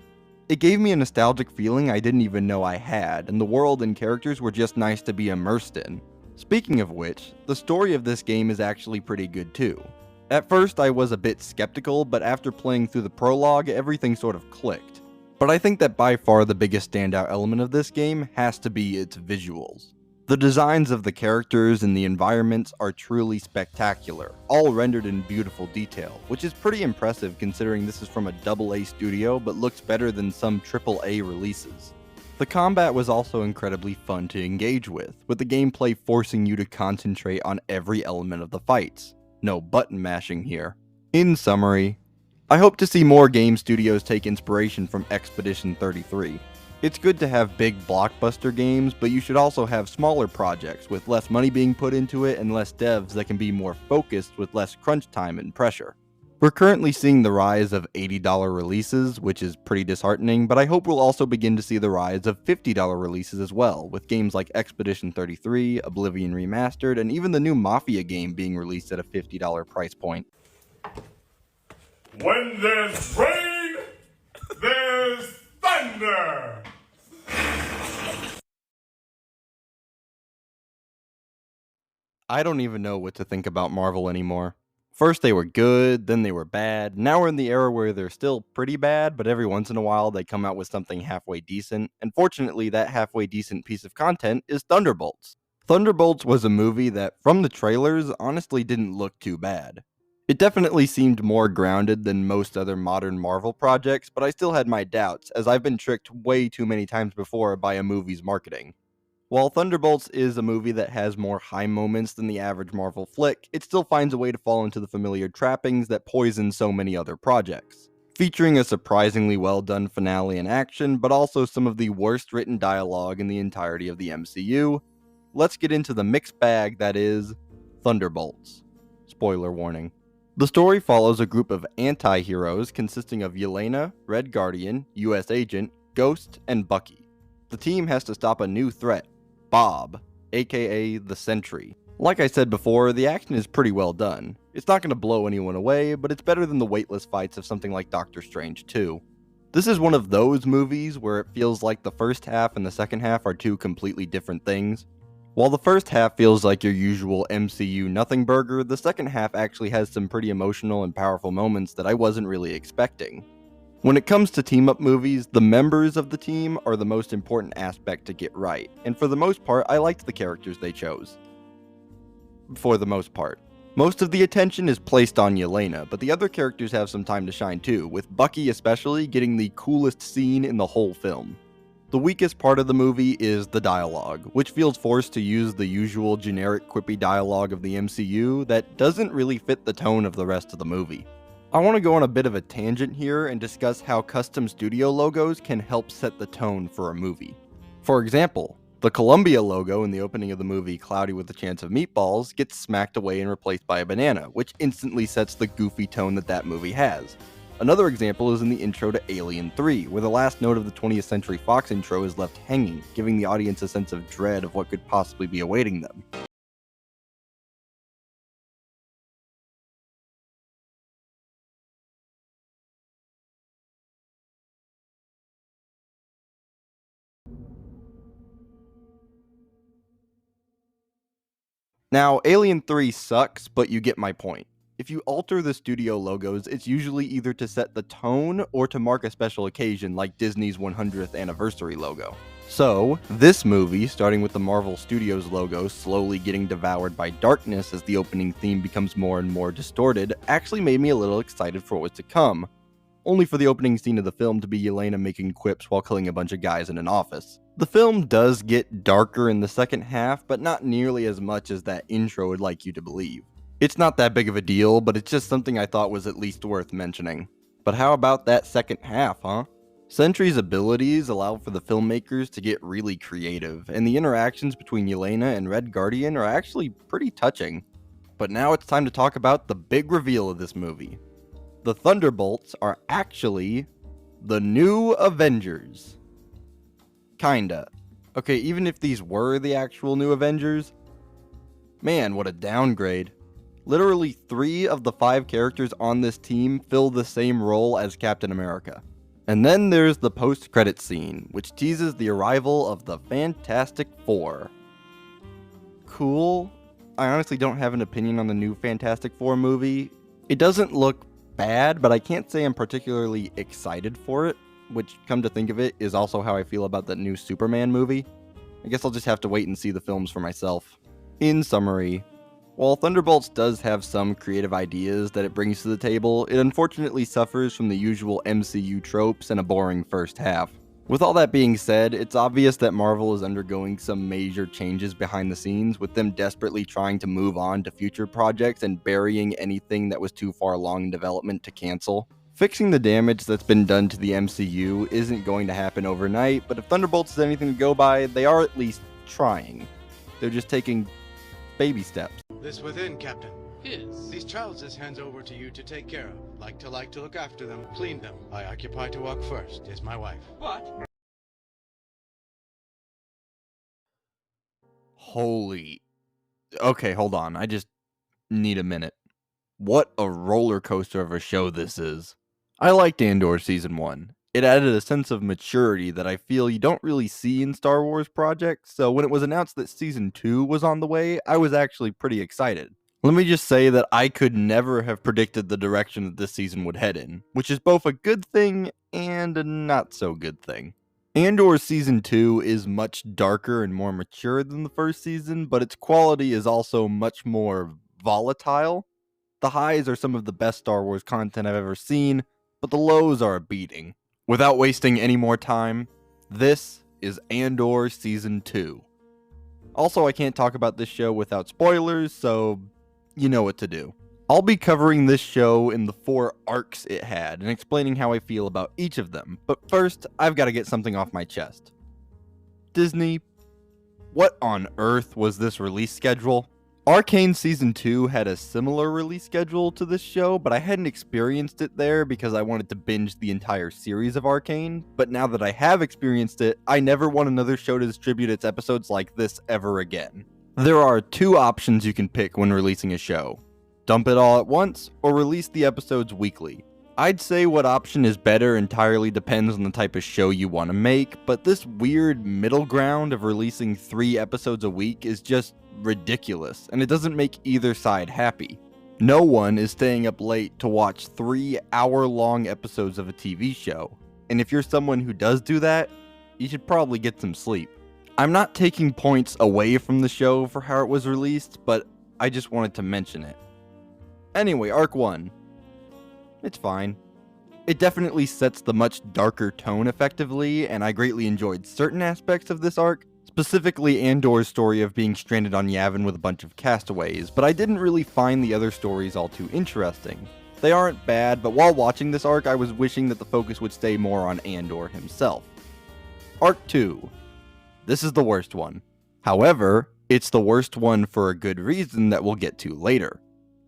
It gave me a nostalgic feeling I didn't even know I had, and the world and characters were just nice to be immersed in. Speaking of which, the story of this game is actually pretty good too. At first I was a bit skeptical, but after playing through the prologue, everything sort of clicked. But I think that by far the biggest standout element of this game has to be its visuals. The designs of the characters and the environments are truly spectacular, all rendered in beautiful detail, which is pretty impressive considering this is from a AA studio but looks better than some AAA releases. The combat was also incredibly fun to engage with the gameplay forcing you to concentrate on every element of the fights. No button mashing here. In summary, I hope to see more game studios take inspiration from Expedition 33. It's good to have big blockbuster games, but you should also have smaller projects with less money being put into it and less devs that can be more focused with less crunch time and pressure. We're currently seeing the rise of $80 releases, which is pretty disheartening, but I hope we'll also begin to see the rise of $50 releases as well, with games like Expedition 33, Oblivion Remastered, and even the new Mafia game being released at a $50 price point. When there's rain, there's thunder! I don't even know what to think about Marvel anymore. First they were good, then they were bad, now we're in the era where they're still pretty bad, but every once in a while they come out with something halfway decent, and fortunately that halfway decent piece of content is Thunderbolts. Thunderbolts was a movie that, from the trailers, honestly didn't look too bad. It definitely seemed more grounded than most other modern Marvel projects, but I still had my doubts, as I've been tricked way too many times before by a movie's marketing. While Thunderbolts is a movie that has more high moments than the average Marvel flick, it still finds a way to fall into the familiar trappings that poison so many other projects. Featuring a surprisingly well done finale and action, but also some of the worst written dialogue in the entirety of the MCU, let's get into the mixed bag that is Thunderbolts. Spoiler warning. The story follows a group of anti-heroes consisting of Yelena, Red Guardian, US Agent, Ghost, and Bucky. The team has to stop a new threat, Bob, aka the Sentry. Like I said before, the action is pretty well done. It's not going to blow anyone away, but it's better than the weightless fights of something like Doctor Strange 2. This is one of those movies where it feels like the first half and the second half are two completely different things. While the first half feels like your usual MCU nothing burger, the second half actually has some pretty emotional and powerful moments that I wasn't really expecting. When it comes to team-up movies, the members of the team are the most important aspect to get right, and for the most part, I liked the characters they chose. For the most part. Most of the attention is placed on Yelena, but the other characters have some time to shine too, with Bucky especially getting the coolest scene in the whole film. The weakest part of the movie is the dialogue, which feels forced to use the usual generic quippy dialogue of the MCU that doesn't really fit the tone of the rest of the movie. I want to go on a bit of a tangent here and discuss how custom studio logos can help set the tone for a movie. For example, the Columbia logo in the opening of the movie Cloudy with a Chance of Meatballs gets smacked away and replaced by a banana, which instantly sets the goofy tone that movie has. Another example is in the intro to Alien 3, where the last note of the 20th Century Fox intro is left hanging, giving the audience a sense of dread of what could possibly be awaiting them. Now, Alien 3 sucks, but you get my point. If you alter the studio logos, it's usually either to set the tone or to mark a special occasion like Disney's 100th anniversary logo. So, this movie, starting with the Marvel Studios logo slowly getting devoured by darkness as the opening theme becomes more and more distorted, actually made me a little excited for what's to come. Only for the opening scene of the film to be Yelena making quips while killing a bunch of guys in an office. The film does get darker in the second half, but not nearly as much as that intro would like you to believe. It's not that big of a deal, but it's just something I thought was at least worth mentioning. But how about that second half, huh? Sentry's abilities allow for the filmmakers to get really creative, and the interactions between Yelena and Red Guardian are actually pretty touching. But now it's time to talk about the big reveal of this movie. The Thunderbolts are actually the new Avengers. Kinda. Okay, even if these were the actual new Avengers, man, what a downgrade. Literally 3 of the 5 characters on this team fill the same role as Captain America. And then there's the post-credit scene, which teases the arrival of the Fantastic Four. Cool. I honestly don't have an opinion on the new Fantastic Four movie. It doesn't look bad, but I can't say I'm particularly excited for it, which, come to think of it, is also how I feel about the new Superman movie. I guess I'll just have to wait and see the films for myself. In summary, while Thunderbolts does have some creative ideas that it brings to the table, it unfortunately suffers from the usual MCU tropes and a boring first half. With all that being said, it's obvious that Marvel is undergoing some major changes behind the scenes, with them desperately trying to move on to future projects and burying anything that was too far along in development to cancel. Fixing the damage that's been done to the MCU isn't going to happen overnight, but if Thunderbolts is anything to go by, they are at least trying. They're just taking baby steps. This within, Captain. Yes. These trousers hands over to you to take care of. Like to look after them, clean them. I occupy to walk first, is my wife. What? Holy... Okay, hold on. I just need a minute. What a roller coaster of a show this is. I liked Andor Season 1. It added a sense of maturity that I feel you don't really see in Star Wars projects, so when it was announced that Season 2 was on the way, I was actually pretty excited. Let me just say that I could never have predicted the direction that this season would head in, which is both a good thing and a not so good thing. Andor Season 2 is much darker and more mature than the first season, but its quality is also much more volatile. The highs are some of the best Star Wars content I've ever seen, but the lows are a beating. Without wasting any more time, this is Andor Season 2. Also, I can't talk about this show without spoilers, so you know what to do. I'll be covering this show in the 4 arcs it had and explaining how I feel about each of them, but first, I've got to get something off my chest. Disney, what on earth was this release schedule? Arcane Season 2 had a similar release schedule to this show, but I hadn't experienced it there because I wanted to binge the entire series of Arcane, but now that I have experienced it, I never want another show to distribute its episodes like this ever again. There are 2 options you can pick when releasing a show. Dump it all at once, or release the episodes weekly. I'd say what option is better entirely depends on the type of show you want to make, but this weird middle ground of releasing 3 episodes a week is just ridiculous, and it doesn't make either side happy. No one is staying up late to watch 3-hour-long episodes of a TV show, and if you're someone who does do that, you should probably get some sleep. I'm not taking points away from the show for how it was released, but I just wanted to mention it. Anyway, Arc 1. It's fine. It definitely sets the much darker tone effectively, and I greatly enjoyed certain aspects of this arc, specifically Andor's story of being stranded on Yavin with a bunch of castaways, but I didn't really find the other stories all too interesting. They aren't bad, but while watching this arc, I was wishing that the focus would stay more on Andor himself. Arc 2. This is the worst one. However, it's the worst one for a good reason that we'll get to later.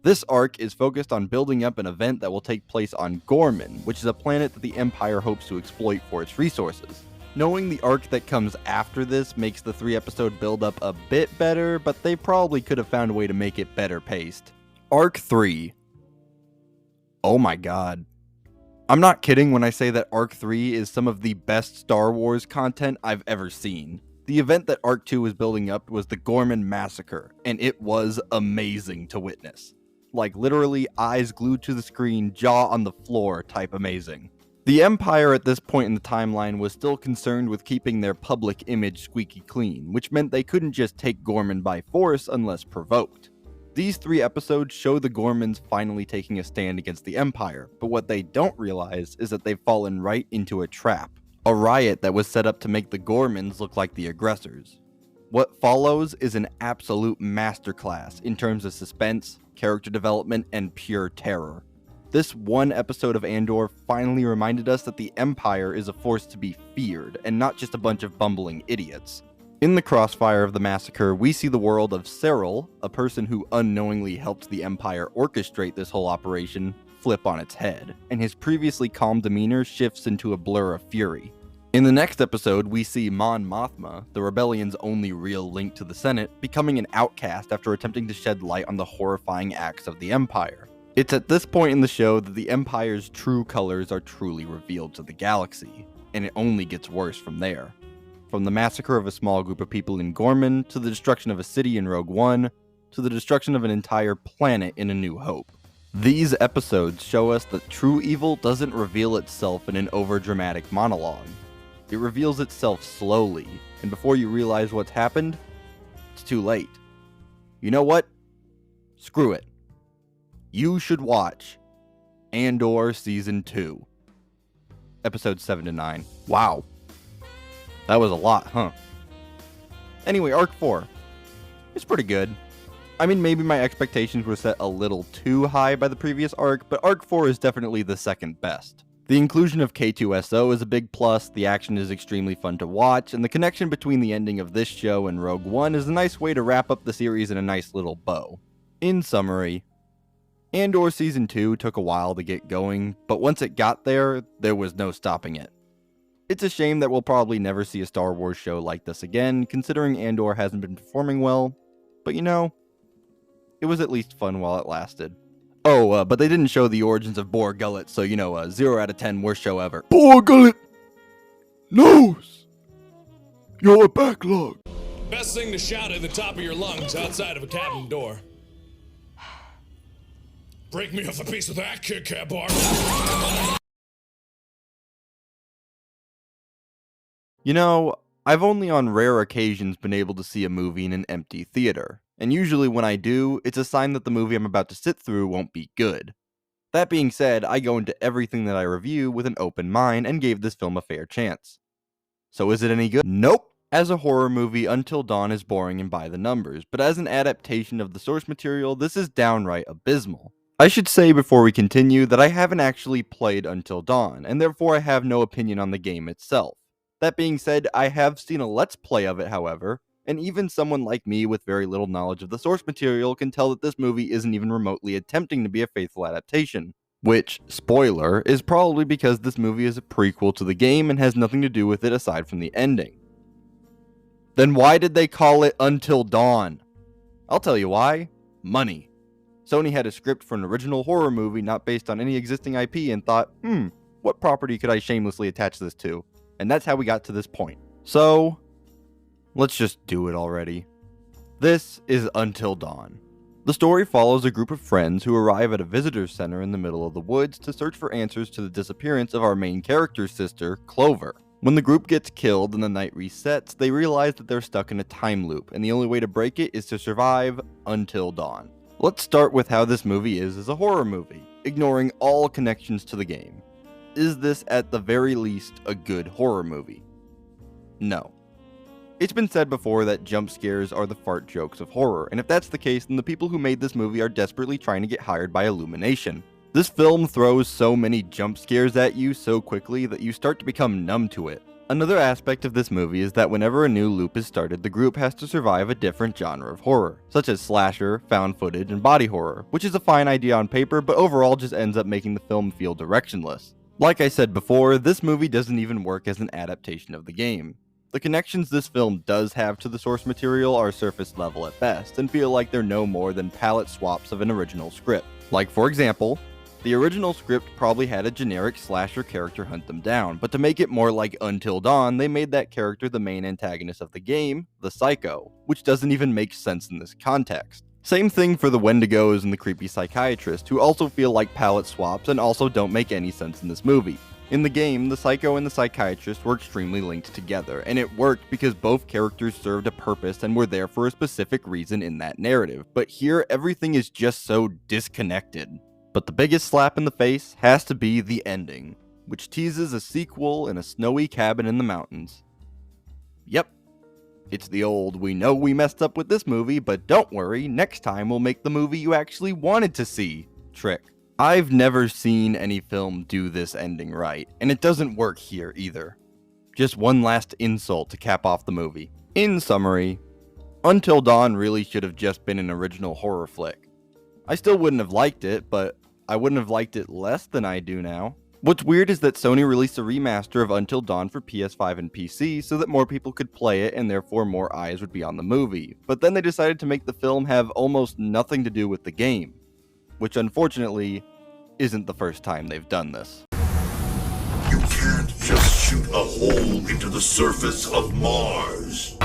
This arc is focused on building up an event that will take place on Gorman, which is a planet that the Empire hopes to exploit for its resources. Knowing the arc that comes after this makes the 3-episode build-up a bit better, but they probably could have found a way to make it better paced. Arc 3. Oh my god. I'm not kidding when I say that Arc 3 is some of the best Star Wars content I've ever seen. The event that Arc 2 was building up was the Gorman Massacre, and it was amazing to witness. Like literally eyes glued to the screen, jaw on the floor type amazing. The Empire at this point in the timeline was still concerned with keeping their public image squeaky clean, which meant they couldn't just take Gorman by force unless provoked. These 3 episodes show the Gormans finally taking a stand against the Empire, but what they don't realize is that they've fallen right into a trap. A riot that was set up to make the Gormans look like the aggressors. What follows is an absolute masterclass in terms of suspense, character development, and pure terror. This one episode of Andor finally reminded us that the Empire is a force to be feared, and not just a bunch of bumbling idiots. In the crossfire of the massacre, we see the world of Cyril, a person who unknowingly helped the Empire orchestrate this whole operation, flip on its head, and his previously calm demeanor shifts into a blur of fury. In the next episode, we see Mon Mothma, the rebellion's only real link to the Senate, becoming an outcast after attempting to shed light on the horrifying acts of the Empire. It's at this point in the show that the Empire's true colors are truly revealed to the galaxy, and it only gets worse from there. From the massacre of a small group of people in Gorman, to the destruction of a city in Rogue One, to the destruction of an entire planet in A New Hope. These episodes show us that true evil doesn't reveal itself in an overdramatic monologue. It reveals itself slowly, and before you realize what's happened, it's too late. You know what? Screw it. You should watch Andor Season 2. Episodes 7 to 9. Wow. That was a lot, huh? Anyway, Arc 4. It's pretty good. I mean, maybe my expectations were set a little too high by the previous arc, but Arc 4 is definitely the second best. The inclusion of K2SO is a big plus, the action is extremely fun to watch, and the connection between the ending of this show and Rogue One is a nice way to wrap up the series in a nice little bow. In summary, Andor Season 2 took a while to get going, but once it got there, there was no stopping it. It's a shame that we'll probably never see a Star Wars show like this again, considering Andor hasn't been performing well, but you know, it was at least fun while it lasted. Oh, but they didn't show the origins of Bor Gullet, so 0 out of 10, worst show ever. Bor Gullet knows your backlog. Best thing to shout at the top of your lungs outside of a cabin door. Break me off a piece of that, Kit Kat bar. You know, I've only on rare occasions been able to see a movie in an empty theater, and usually when I do, it's a sign that the movie I'm about to sit through won't be good. That being said, I go into everything that I review with an open mind and gave this film a fair chance. So is it any good? Nope! As a horror movie, Until Dawn is boring and by the numbers, but as an adaptation of the source material, this is downright abysmal. I should say before we continue that I haven't actually played Until Dawn, and therefore I have no opinion on the game itself. That being said, I have seen a Let's Play of it, however, and even someone like me with very little knowledge of the source material can tell that this movie isn't even remotely attempting to be a faithful adaptation. Which, spoiler, is probably because this movie is a prequel to the game and has nothing to do with it aside from the ending. Then why did they call it Until Dawn? I'll tell you why. Money. Sony had a script for an original horror movie not based on any existing IP and thought, what property could I shamelessly attach this to? And that's how we got to this point. So, let's just do it already. This is Until Dawn. The story follows a group of friends who arrive at a visitor's center in the middle of the woods to search for answers to the disappearance of our main character's sister, Clover. When the group gets killed and the night resets, they realize that they're stuck in a time loop, and the only way to break it is to survive until dawn. Let's start with how this movie is as a horror movie, ignoring all connections to the game. Is this at the very least a good horror movie? No. It's been said before that jump scares are the fart jokes of horror, and if that's the case, then the people who made this movie are desperately trying to get hired by Illumination. This film throws so many jump scares at you so quickly that you start to become numb to it. Another aspect of this movie is that whenever a new loop is started, the group has to survive a different genre of horror, such as slasher, found footage, and body horror, which is a fine idea on paper, but overall just ends up making the film feel directionless. Like I said before, this movie doesn't even work as an adaptation of the game. The connections this film does have to the source material are surface level at best, and feel like they're no more than palette swaps of an original script. Like for example, the original script probably had a generic slasher character hunt them down, but to make it more like Until Dawn, they made that character the main antagonist of the game, the Psycho, which doesn't even make sense in this context. Same thing for the Wendigos and the creepy psychiatrist, who also feel like palette swaps and also don't make any sense in this movie. In the game, the Psycho and the Psychiatrist were extremely linked together, and it worked because both characters served a purpose and were there for a specific reason in that narrative, but here everything is just so disconnected. But the biggest slap in the face has to be the ending, which teases a sequel in a snowy cabin in the mountains. Yep, it's the old, we know we messed up with this movie, but don't worry, next time we'll make the movie you actually wanted to see trick. I've never seen any film do this ending right, and it doesn't work here either. Just one last insult to cap off the movie. In summary, Until Dawn really should have just been an original horror flick. I still wouldn't have liked it, but I wouldn't have liked it less than I do now. What's weird is that Sony released a remaster of Until Dawn for PS5 and PC so that more people could play it and therefore more eyes would be on the movie, but then they decided to make the film have almost nothing to do with the game, which unfortunately isn't the first time they've done this. You can't just shoot a hole into the surface of Mars.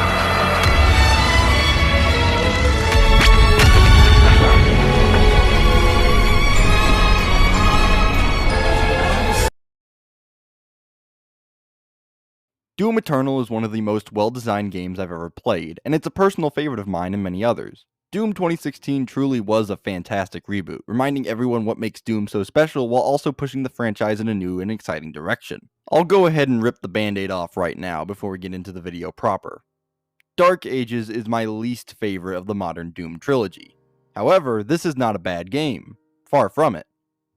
Doom Eternal is one of the most well-designed games I've ever played, and it's a personal favorite of mine and many others. Doom 2016 truly was a fantastic reboot, reminding everyone what makes Doom so special while also pushing the franchise in a new and exciting direction. I'll go ahead and rip the band-aid off right now before we get into the video proper. Dark Ages is my least favorite of the modern Doom trilogy. However, this is not a bad game. Far from it.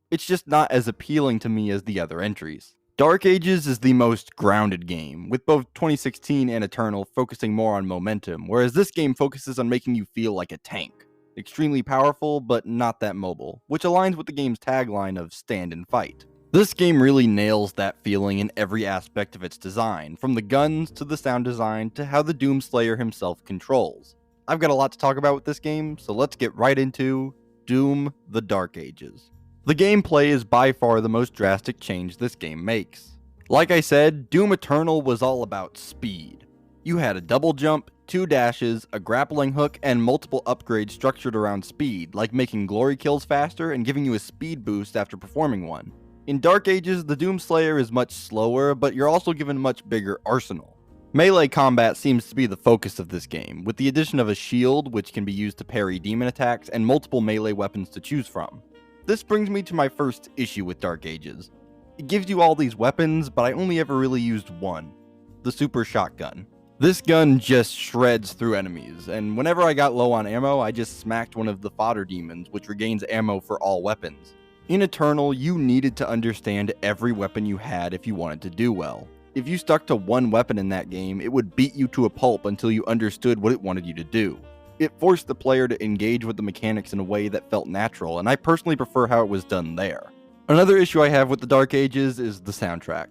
It's just not as appealing to me as the other entries. Dark Ages is the most grounded game, with both 2016 and Eternal focusing more on momentum, whereas this game focuses on making you feel like a tank. Extremely powerful, but not that mobile, which aligns with the game's tagline of stand and fight. This game really nails that feeling in every aspect of its design, from the guns to the sound design to how the Doomslayer himself controls. I've got a lot to talk about with this game, so let's get right into Doom: The Dark Ages. The gameplay is by far the most drastic change this game makes. Like I said, Doom Eternal was all about speed. You had a double jump, 2 dashes, a grappling hook, and multiple upgrades structured around speed, like making glory kills faster and giving you a speed boost after performing one. In Dark Ages, the Doomslayer is much slower, but you're also given a much bigger arsenal. Melee combat seems to be the focus of this game, with the addition of a shield, which can be used to parry demon attacks, and multiple melee weapons to choose from. This brings me to my first issue with Dark Ages. It gives you all these weapons, but I only ever really used one, the super shotgun. This gun just shreds through enemies, and whenever I got low on ammo, I just smacked one of the fodder demons, which regains ammo for all weapons. In Eternal, you needed to understand every weapon you had if you wanted to do well. If you stuck to one weapon in that game, it would beat you to a pulp until you understood what it wanted you to do. It forced the player to engage with the mechanics in a way that felt natural, and I personally prefer how it was done there. Another issue I have with the Dark Ages is the soundtrack.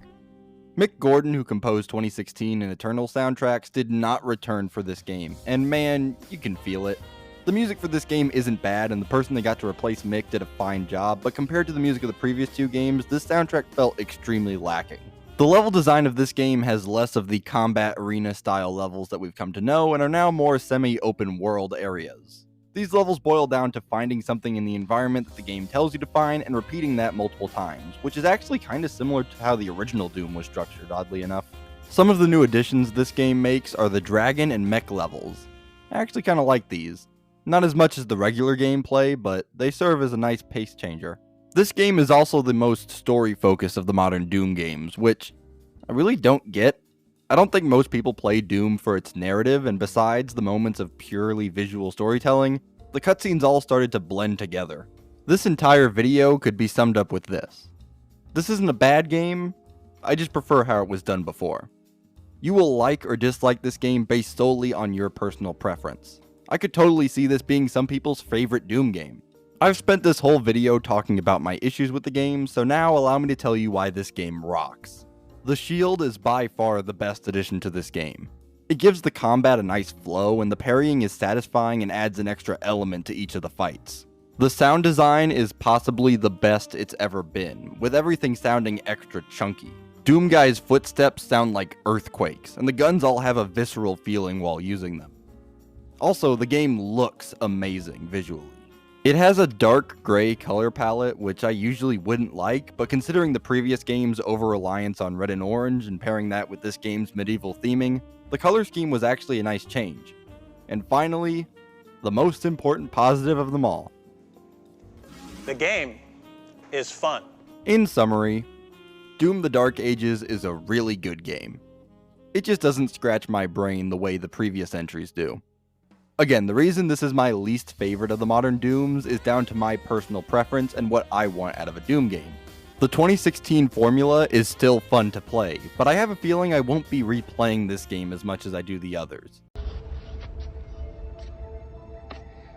Mick Gordon, who composed 2016 and Eternal soundtracks, did not return for this game, and man, you can feel it. The music for this game isn't bad, and the person they got to replace Mick did a fine job, but compared to the music of the previous two games, this soundtrack felt extremely lacking. The level design of this game has less of the combat arena style levels that we've come to know, and are now more semi-open world areas. These levels boil down to finding something in the environment that the game tells you to find and repeating that multiple times, which is actually kinda similar to how the original Doom was structured, oddly enough. Some of the new additions this game makes are the dragon and mech levels. I actually kinda like these. Not as much as the regular gameplay, but they serve as a nice pace changer. This game is also the most story focused of the modern Doom games, which I really don't get. I don't think most people play Doom for its narrative, and besides the moments of purely visual storytelling, the cutscenes all started to blend together. This entire video could be summed up with this. This isn't a bad game, I just prefer how it was done before. You will like or dislike this game based solely on your personal preference. I could totally see this being some people's favorite Doom game. I've spent this whole video talking about my issues with the game, so now allow me to tell you why this game rocks. The shield is by far the best addition to this game. It gives the combat a nice flow, and the parrying is satisfying and adds an extra element to each of the fights. The sound design is possibly the best it's ever been, with everything sounding extra chunky. Doom Guy's footsteps sound like earthquakes, and the guns all have a visceral feeling while using them. Also, the game looks amazing visually. It has a dark gray color palette, which I usually wouldn't like, but considering the previous game's over-reliance on red and orange and pairing that with this game's medieval theming, the color scheme was actually a nice change. And finally, the most important positive of them all. The game is fun. In summary, Doom the Dark Ages is a really good game. It just doesn't scratch my brain the way the previous entries do. Again, the reason this is my least favorite of the modern Dooms is down to my personal preference and what I want out of a Doom game. The 2016 formula is still fun to play, but I have a feeling I won't be replaying this game as much as I do the others.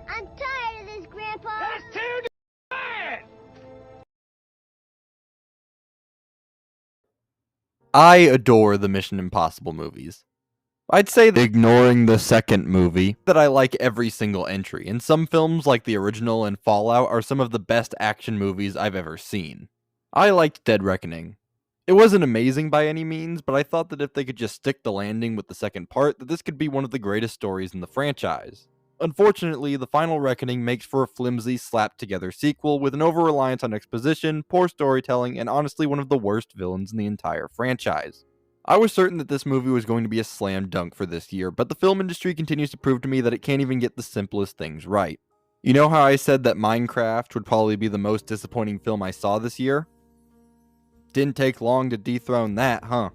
I'm tired of this, Grandpa. That's too bad. I adore the Mission Impossible movies. I'd say that ignoring the second movie, that I like every single entry, and some films like the original and Fallout are some of the best action movies I've ever seen. I liked Dead Reckoning. It wasn't amazing by any means, but I thought that if they could just stick the landing with the second part, that this could be one of the greatest stories in the franchise. Unfortunately, the final Reckoning makes for a flimsy, slapped-together sequel with an over-reliance on exposition, poor storytelling, and honestly one of the worst villains in the entire franchise. I was certain that this movie was going to be a slam dunk for this year, but the film industry continues to prove to me that it can't even get the simplest things right. You know how I said that Minecraft would probably be the most disappointing film I saw this year? Didn't take long to dethrone that, huh?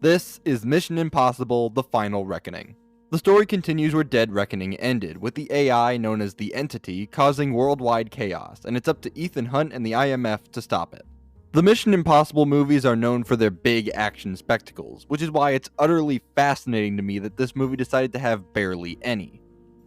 This is Mission Impossible: The Final Reckoning. The story continues where Dead Reckoning ended, with the AI known as the Entity causing worldwide chaos, and it's up to Ethan Hunt and the IMF to stop it. The Mission Impossible movies are known for their big action spectacles, which is why it's utterly fascinating to me that this movie decided to have barely any.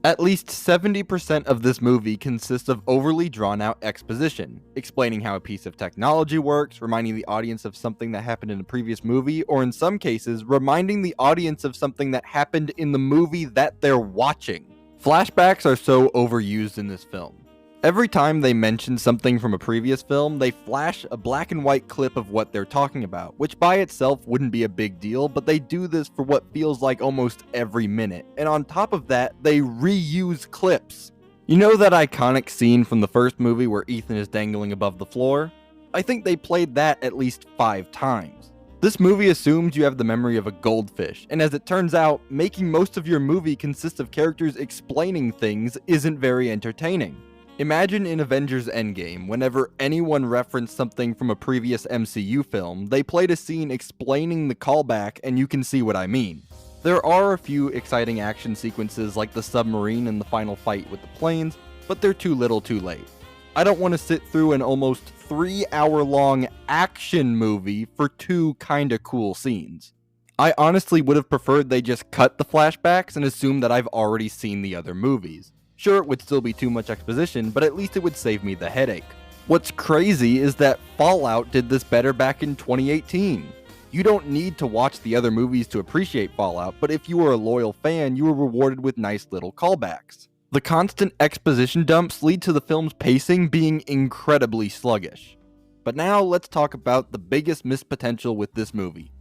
At least 70% of this movie consists of overly drawn out exposition, explaining how a piece of technology works, reminding the audience of something that happened in a previous movie, or in some cases, reminding the audience of something that happened in the movie that they're watching. Flashbacks are so overused in this film. Every time they mention something from a previous film, they flash a black and white clip of what they're talking about, which by itself wouldn't be a big deal, but they do this for what feels like almost every minute, and on top of that, they reuse clips. You know that iconic scene from the first movie where Ethan is dangling above the floor? I think they played that at least 5 times. This movie assumes you have the memory of a goldfish, and as it turns out, making most of your movie consist of characters explaining things isn't very entertaining. Imagine in Avengers Endgame, whenever anyone referenced something from a previous MCU film, they played a scene explaining the callback, and you can see what I mean. There are a few exciting action sequences like the submarine and the final fight with the planes, but they're too little too late. I don't want to sit through an almost 3-hour-long action movie for 2 kinda cool scenes. I honestly would have preferred they just cut the flashbacks and assume that I've already seen the other movies. Sure, it would still be too much exposition, but at least it would save me the headache. What's crazy is that Fallout did this better back in 2018. You don't need to watch the other movies to appreciate Fallout, but if you were a loyal fan, you were rewarded with nice little callbacks. The constant exposition dumps lead to the film's pacing being incredibly sluggish. But now let's talk about the biggest missed potential with this movie.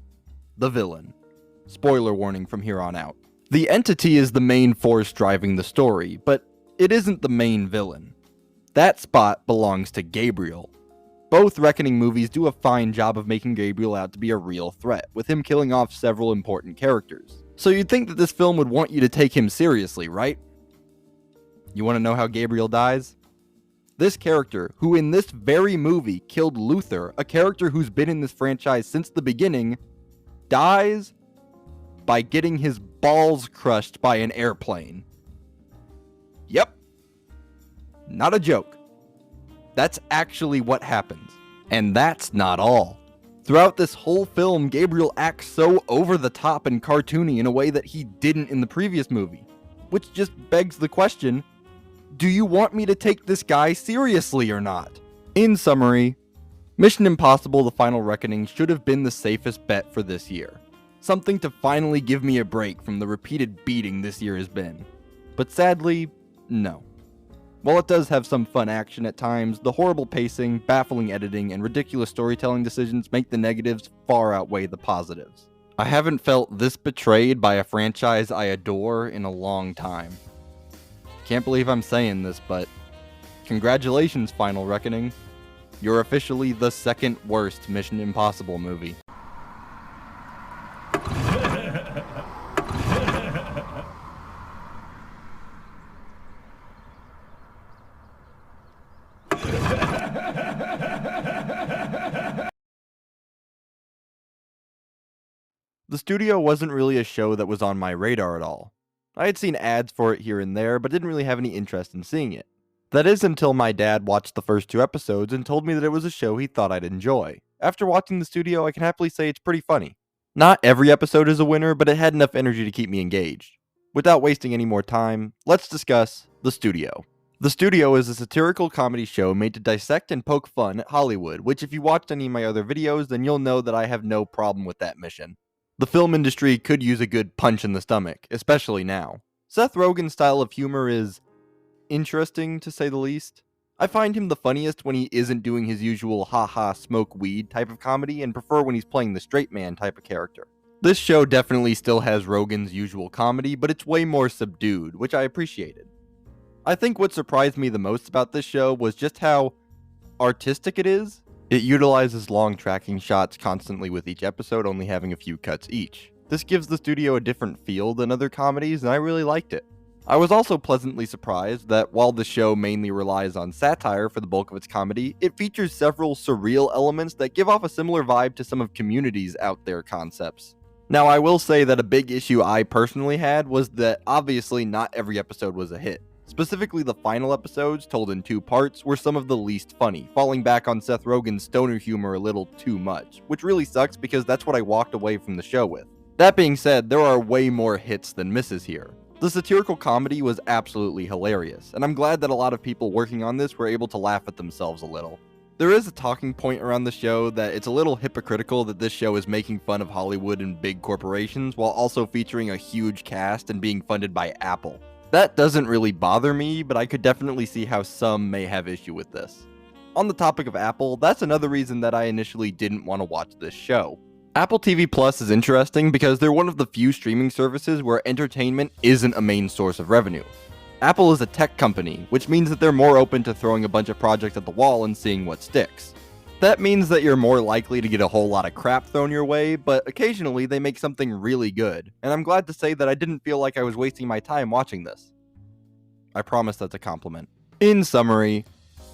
The villain. Spoiler warning from here on out. The entity is the main force driving the story, but it isn't the main villain. That spot belongs to Gabriel. Both Reckoning movies do a fine job of making Gabriel out to be a real threat, with him killing off several important characters. So you'd think that this film would want you to take him seriously, right? You want to know how Gabriel dies? This character, who in this very movie killed Luther, a character who's been in this franchise since the beginning, dies by getting his balls crushed by an airplane. Yep. Not a joke. That's actually what happens. And that's not all. Throughout this whole film, Gabriel acts so over the top and cartoony in a way that he didn't in the previous movie. Which just begs the question, do you want me to take this guy seriously or not? In summary, Mission Impossible: The Final Reckoning should have been the safest bet for this year. Something to finally give me a break from the repeated beating this year has been. But sadly, no. While it does have some fun action at times, the horrible pacing, baffling editing, and ridiculous storytelling decisions make the negatives far outweigh the positives. I haven't felt this betrayed by a franchise I adore in a long time. Can't believe I'm saying this, but congratulations, Final Reckoning. You're officially the second worst Mission Impossible movie. The studio wasn't really a show that was on my radar at all. I had seen ads for it here and there, but didn't really have any interest in seeing it. That is until my dad watched the first 2 episodes and told me that it was a show he thought I'd enjoy. After watching the studio, I can happily say it's pretty funny. Not every episode is a winner, but it had enough energy to keep me engaged. Without wasting any more time, let's discuss The Studio. The Studio is a satirical comedy show made to dissect and poke fun at Hollywood, which if you watched any of my other videos, then you'll know that I have no problem with that mission. The film industry could use a good punch in the stomach, especially now. Seth Rogen's style of humor is interesting, to say the least. I find him the funniest when he isn't doing his usual haha smoke weed type of comedy and prefer when he's playing the straight man type of character. This show definitely still has Rogen's usual comedy, but it's way more subdued, which I appreciated. I think what surprised me the most about this show was just how artistic it is. It utilizes long tracking shots constantly with each episode only having a few cuts each. This gives the studio a different feel than other comedies, and I really liked it. I was also pleasantly surprised that while the show mainly relies on satire for the bulk of its comedy, it features several surreal elements that give off a similar vibe to some of Community's out there concepts. Now, I will say that a big issue I personally had was that obviously not every episode was a hit. Specifically, the final episodes, told in 2 parts, were some of the least funny, falling back on Seth Rogen's stoner humor a little too much, which really sucks because that's what I walked away from the show with. That being said, there are way more hits than misses here. The satirical comedy was absolutely hilarious, and I'm glad that a lot of people working on this were able to laugh at themselves a little. There is a talking point around the show that it's a little hypocritical that this show is making fun of Hollywood and big corporations while also featuring a huge cast and being funded by Apple. That doesn't really bother me, but I could definitely see how some may have issue with this. On the topic of Apple, that's another reason that I initially didn't want to watch this show. Apple TV Plus is interesting because they're one of the few streaming services where entertainment isn't a main source of revenue. Apple is a tech company, which means that they're more open to throwing a bunch of projects at the wall and seeing what sticks. That means that you're more likely to get a whole lot of crap thrown your way, but occasionally they make something really good, and I'm glad to say that I didn't feel like I was wasting my time watching this. I promise that's a compliment. In summary,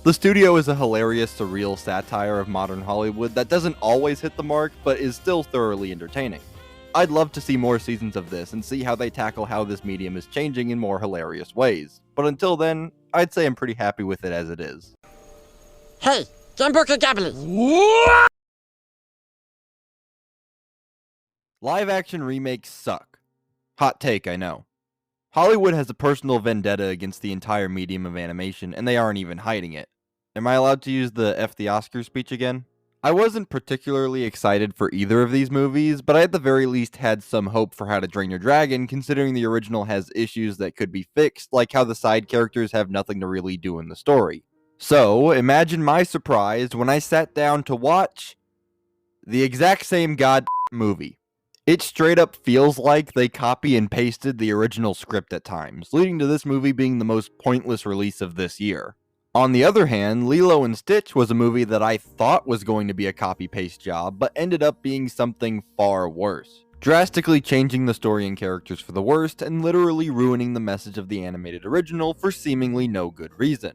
The Studio is a hilarious, surreal satire of modern Hollywood that doesn't always hit the mark, but is still thoroughly entertaining. I'd love to see more seasons of this and see how they tackle how this medium is changing in more hilarious ways. But until then, I'd say I'm pretty happy with it as it is. Hey, Jamburger Gabblers! Live-action remakes suck. Hot take, I know. Hollywood has a personal vendetta against the entire medium of animation, and they aren't even hiding it. Am I allowed to use the F the Oscars speech again? I wasn't particularly excited for either of these movies, but I at the very least had some hope for How to Train Your Dragon, considering the original has issues that could be fixed, like how the side characters have nothing to really do in the story. So, imagine my surprise when I sat down to watch the exact same movie. It straight up feels like they copy and pasted the original script at times, leading to this movie being the most pointless release of this year. On the other hand, Lilo and Stitch was a movie that I thought was going to be a copy-paste job, but ended up being something far worse, drastically changing the story and characters for the worst, and literally ruining the message of the animated original for seemingly no good reason.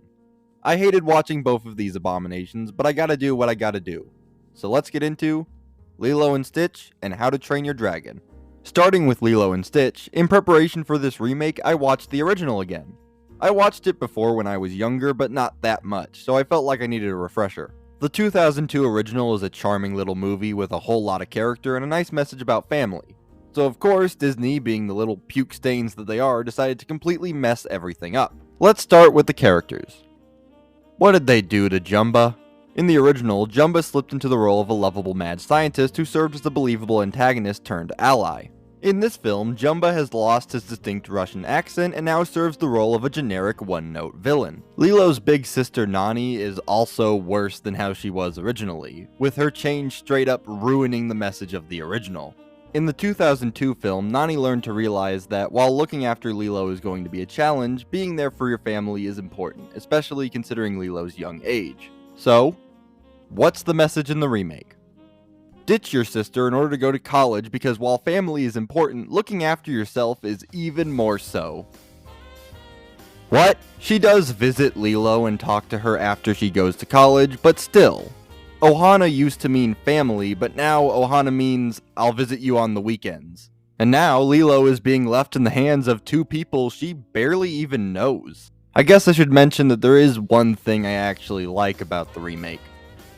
I hated watching both of these abominations, but I gotta do what I gotta do. So let's get into Lilo and Stitch and How to Train Your Dragon. Starting with Lilo and Stitch, in preparation for this remake, I watched the original again. I watched it before when I was younger, but not that much, so I felt like I needed a refresher. The 2002 original is a charming little movie with a whole lot of character and a nice message about family. So of course, Disney, being the little puke stains that they are, decided to completely mess everything up. Let's start with the characters. What did they do to Jumba? In the original, Jumba slipped into the role of a lovable mad scientist who served as a believable antagonist turned ally. In this film, Jumba has lost his distinct Russian accent and now serves the role of a generic one-note villain. Lilo's big sister Nani is also worse than how she was originally, with her change straight up ruining the message of the original. In the 2002 film, Nani learned to realize that while looking after Lilo is going to be a challenge, being there for your family is important, especially considering Lilo's young age. So, what's the message in the remake? Ditch your sister in order to go to college because while family is important, looking after yourself is even more so. What? She does visit Lilo and talk to her after she goes to college, but still. Ohana used to mean family, but now Ohana means I'll visit you on the weekends. And now Lilo is being left in the hands of two people she barely even knows. I guess I should mention that there is one thing I actually like about the remake.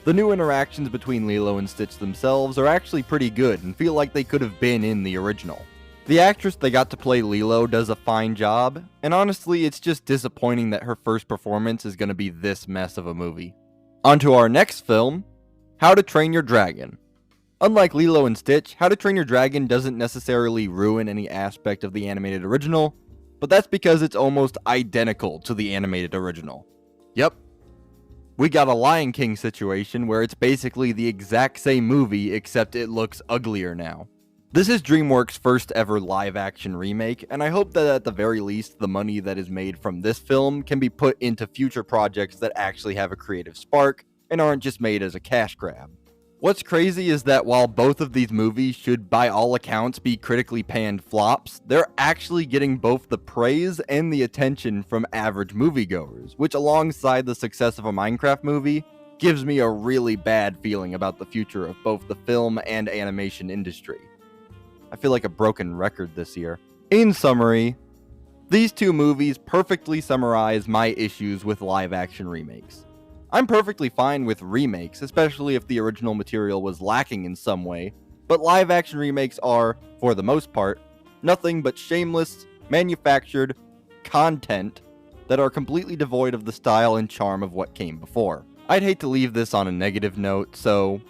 The new interactions between Lilo and Stitch themselves are actually pretty good and feel like they could have been in the original. The actress they got to play Lilo does a fine job, and honestly it's just disappointing that her first performance is going to be this mess of a movie. On to our next film, How to Train Your Dragon. Unlike Lilo and Stitch, How to Train Your Dragon doesn't necessarily ruin any aspect of the animated original, but that's because it's almost identical to the animated original. Yep. We got a Lion King situation where it's basically the exact same movie except it looks uglier now. This is DreamWorks' first ever live action remake, and I hope that at the very least the money that is made from this film can be put into future projects that actually have a creative spark and aren't just made as a cash grab. What's crazy is that while both of these movies should by all accounts be critically panned flops, they're actually getting both the praise and the attention from average moviegoers, which alongside the success of a Minecraft movie, gives me a really bad feeling about the future of both the film and animation industry. I feel like a broken record this year. In summary, these two movies perfectly summarize my issues with live action remakes. I'm perfectly fine with remakes, especially if the original material was lacking in some way, but live action remakes are, for the most part, nothing but shameless, manufactured content that are completely devoid of the style and charm of what came before. I'd hate to leave this on a negative note, so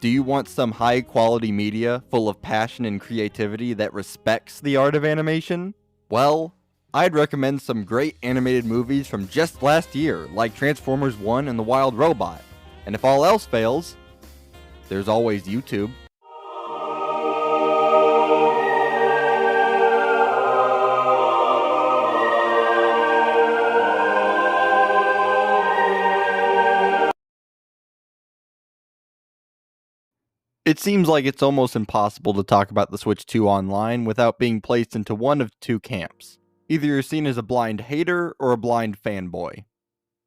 do you want some high quality media full of passion and creativity that respects the art of animation? Well, I'd recommend some great animated movies from just last year, like Transformers 1 and The Wild Robot. And if all else fails, there's always YouTube. It seems like it's almost impossible to talk about the Switch 2 online without being placed into one of two camps. Either you're seen as a blind hater or a blind fanboy.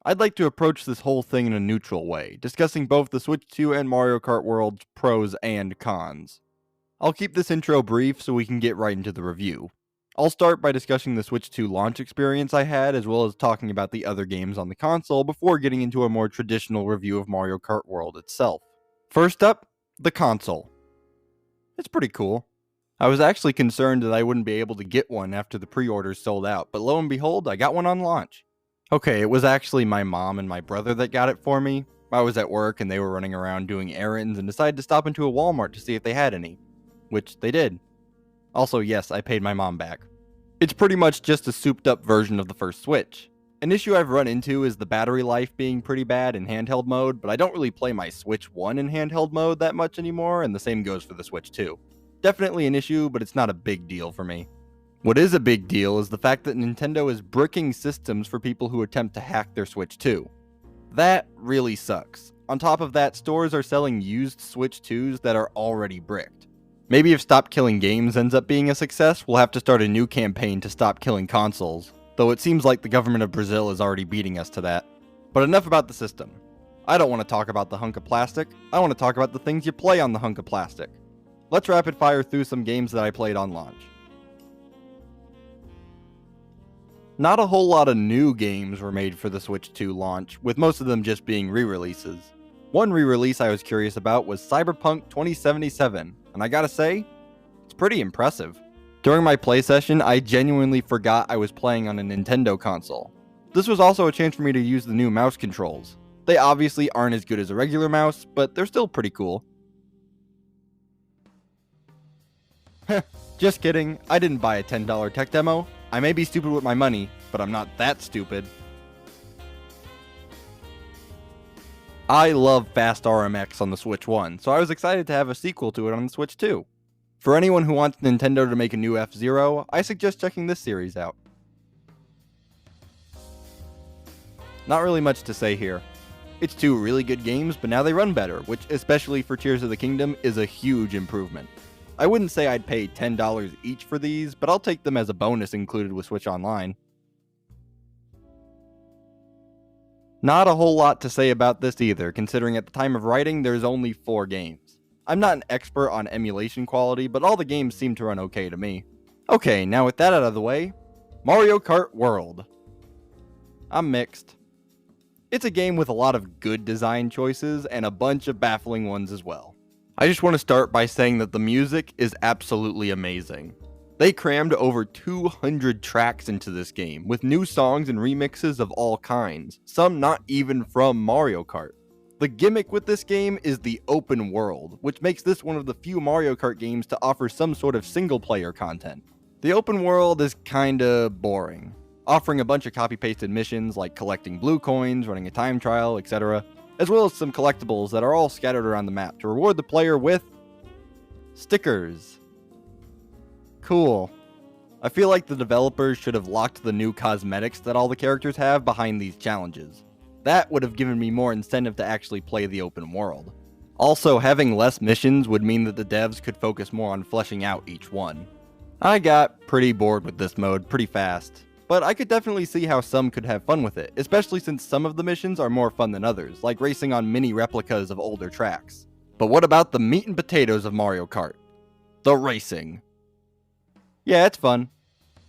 I'd like to approach this whole thing in a neutral way, discussing both the Switch 2 and Mario Kart World's pros and cons. I'll keep this intro brief so we can get right into the review. I'll start by discussing the Switch 2 launch experience I had, as well as talking about the other games on the console before getting into a more traditional review of Mario Kart World itself. First up, the console. It's pretty cool. I was actually concerned that I wouldn't be able to get one after the pre-orders sold out, but lo and behold, I got one on launch. Okay, it was actually my mom and my brother that got it for me. I was at work and they were running around doing errands and decided to stop into a Walmart to see if they had any, which they did. Also, yes, I paid my mom back. It's pretty much just a souped up version of the first Switch. An issue I've run into is the battery life being pretty bad in handheld mode, but I don't really play my Switch 1 in handheld mode that much anymore, and the same goes for the Switch 2. Definitely an issue, but it's not a big deal for me. What is a big deal is the fact that Nintendo is bricking systems for people who attempt to hack their Switch 2. That really sucks. On top of that, stores are selling used Switch 2s that are already bricked. Maybe if Stop Killing Games ends up being a success, we'll have to start a new campaign to stop killing consoles, though it seems like the government of Brazil is already beating us to that. But enough about the system. I don't want to talk about the hunk of plastic, I want to talk about the things you play on the hunk of plastic. Let's rapid fire through some games that I played on launch. Not a whole lot of new games were made for the Switch 2 launch, with most of them just being re-releases. One re-release I was curious about was Cyberpunk 2077, and I gotta say, it's pretty impressive. During my play session, I genuinely forgot I was playing on a Nintendo console. This was also a chance for me to use the new mouse controls. They obviously aren't as good as a regular mouse, but they're still pretty cool. Just kidding, I didn't buy a $10 tech demo. I may be stupid with my money, but I'm not that stupid. I love Fast RMX on the Switch 1, so I was excited to have a sequel to it on the Switch 2. For anyone who wants Nintendo to make a new F-Zero, I suggest checking this series out. Not really much to say here. It's two really good games, but now they run better, which, especially for Tears of the Kingdom, is a huge improvement. I wouldn't say I'd pay $10 each for these, but I'll take them as a bonus included with Switch Online. Not a whole lot to say about this either, considering at the time of writing there's only 4 games. I'm not an expert on emulation quality, but all the games seem to run okay to me. Okay, now with that out of the way, Mario Kart World. I'm mixed. It's a game with a lot of good design choices and a bunch of baffling ones as well. I just want to start by saying that the music is absolutely amazing. They crammed over 200 tracks into this game, with new songs and remixes of all kinds, some not even from Mario Kart. The gimmick with this game is the open world, which makes this one of the few Mario Kart games to offer some sort of single-player content. The open world is kinda boring, offering a bunch of copy-pasted missions like collecting blue coins, running a time trial, etc., as well as some collectibles that are all scattered around the map to reward the player with stickers. Cool. I feel like the developers should have locked the new cosmetics that all the characters have behind these challenges. That would have given me more incentive to actually play the open world. Also, having less missions would mean that the devs could focus more on fleshing out each one. I got pretty bored with this mode pretty fast, but I could definitely see how some could have fun with it, especially since some of the missions are more fun than others, like racing on mini replicas of older tracks. But what about the meat and potatoes of Mario Kart? The racing. Yeah, it's fun.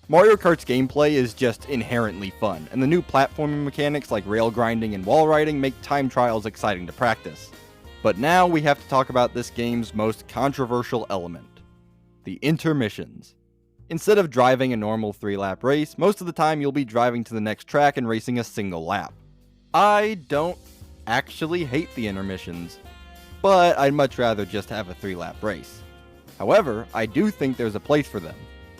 Mario Kart's gameplay is just inherently fun, and the new platforming mechanics like rail grinding and wall riding make time trials exciting to practice. But now we have to talk about this game's most controversial element: the intermissions. Instead of driving a normal 3-lap race, most of the time you'll be driving to the next track and racing a single lap. I don't actually hate the intermissions, but I'd much rather just have a 3-lap race. However, I do think there's a place for them.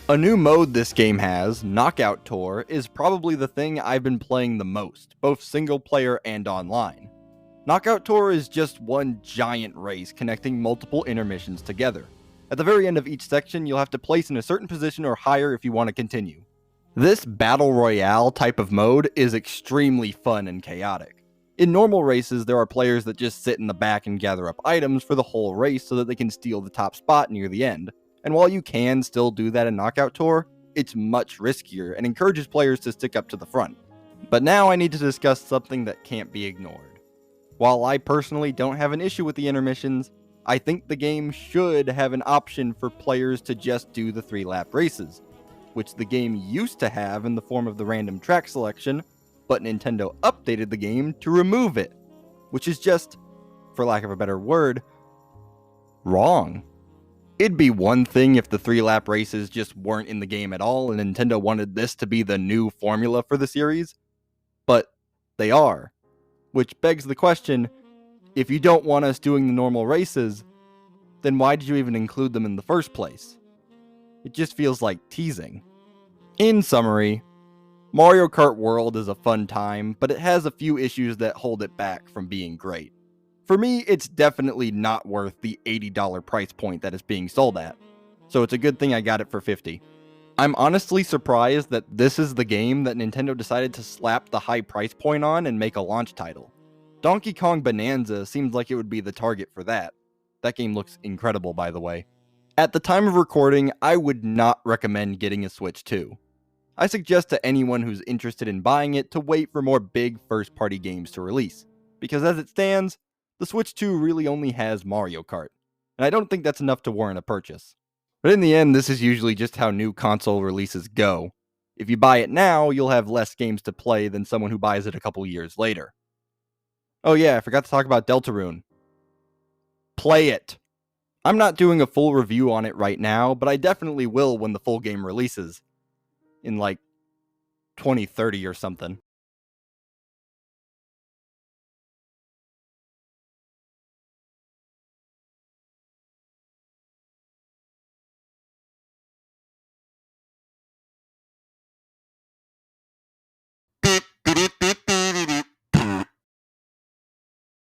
A new mode this game has, Knockout Tour, is probably the thing I've been playing the most, both single player and online. Knockout Tour is just one giant race connecting multiple intermissions together. At the very end of each section, you'll have to place in a certain position or higher if you want to continue. This Battle Royale type of mode is extremely fun and chaotic. In normal races, there are players that just sit in the back and gather up items for the whole race so that they can steal the top spot near the end. And while you can still do that in Knockout Tour, it's much riskier and encourages players to stick up to the front. But now I need to discuss something that can't be ignored. While I personally don't have an issue with the intermissions, I think the game should have an option for players to just do the 3-lap races, which the game used to have in the form of the random track selection, but Nintendo updated the game to remove it, which is just, for lack of a better word, wrong. It'd be one thing if the 3-lap races just weren't in the game at all and Nintendo wanted this to be the new formula for the series, but they are. Which begs the question, If you don't want us doing the normal races, then why did you even include them in the first place? It just feels like teasing. In summary, Mario Kart World is a fun time, but it has a few issues that hold it back from being great. For me, it's definitely not worth the $80 price point that it's being sold at, so it's a good thing I got it for $50. I'm honestly surprised that this is the game that Nintendo decided to slap the high price point on and make a launch title. Donkey Kong Bonanza seems like it would be the target for that. That game looks incredible, by the way. At the time of recording, I would not recommend getting a Switch 2. I suggest to anyone who's interested in buying it to wait for more big first-party games to release, because as it stands, the Switch 2 really only has Mario Kart, and I don't think that's enough to warrant a purchase. But in the end, this is usually just how new console releases go. If you buy it now, you'll have less games to play than someone who buys it a couple years later. Oh yeah, I forgot to talk about Deltarune. Play it! I'm not doing a full review on it right now, but I definitely will when the full game releases. In like 2030 or something.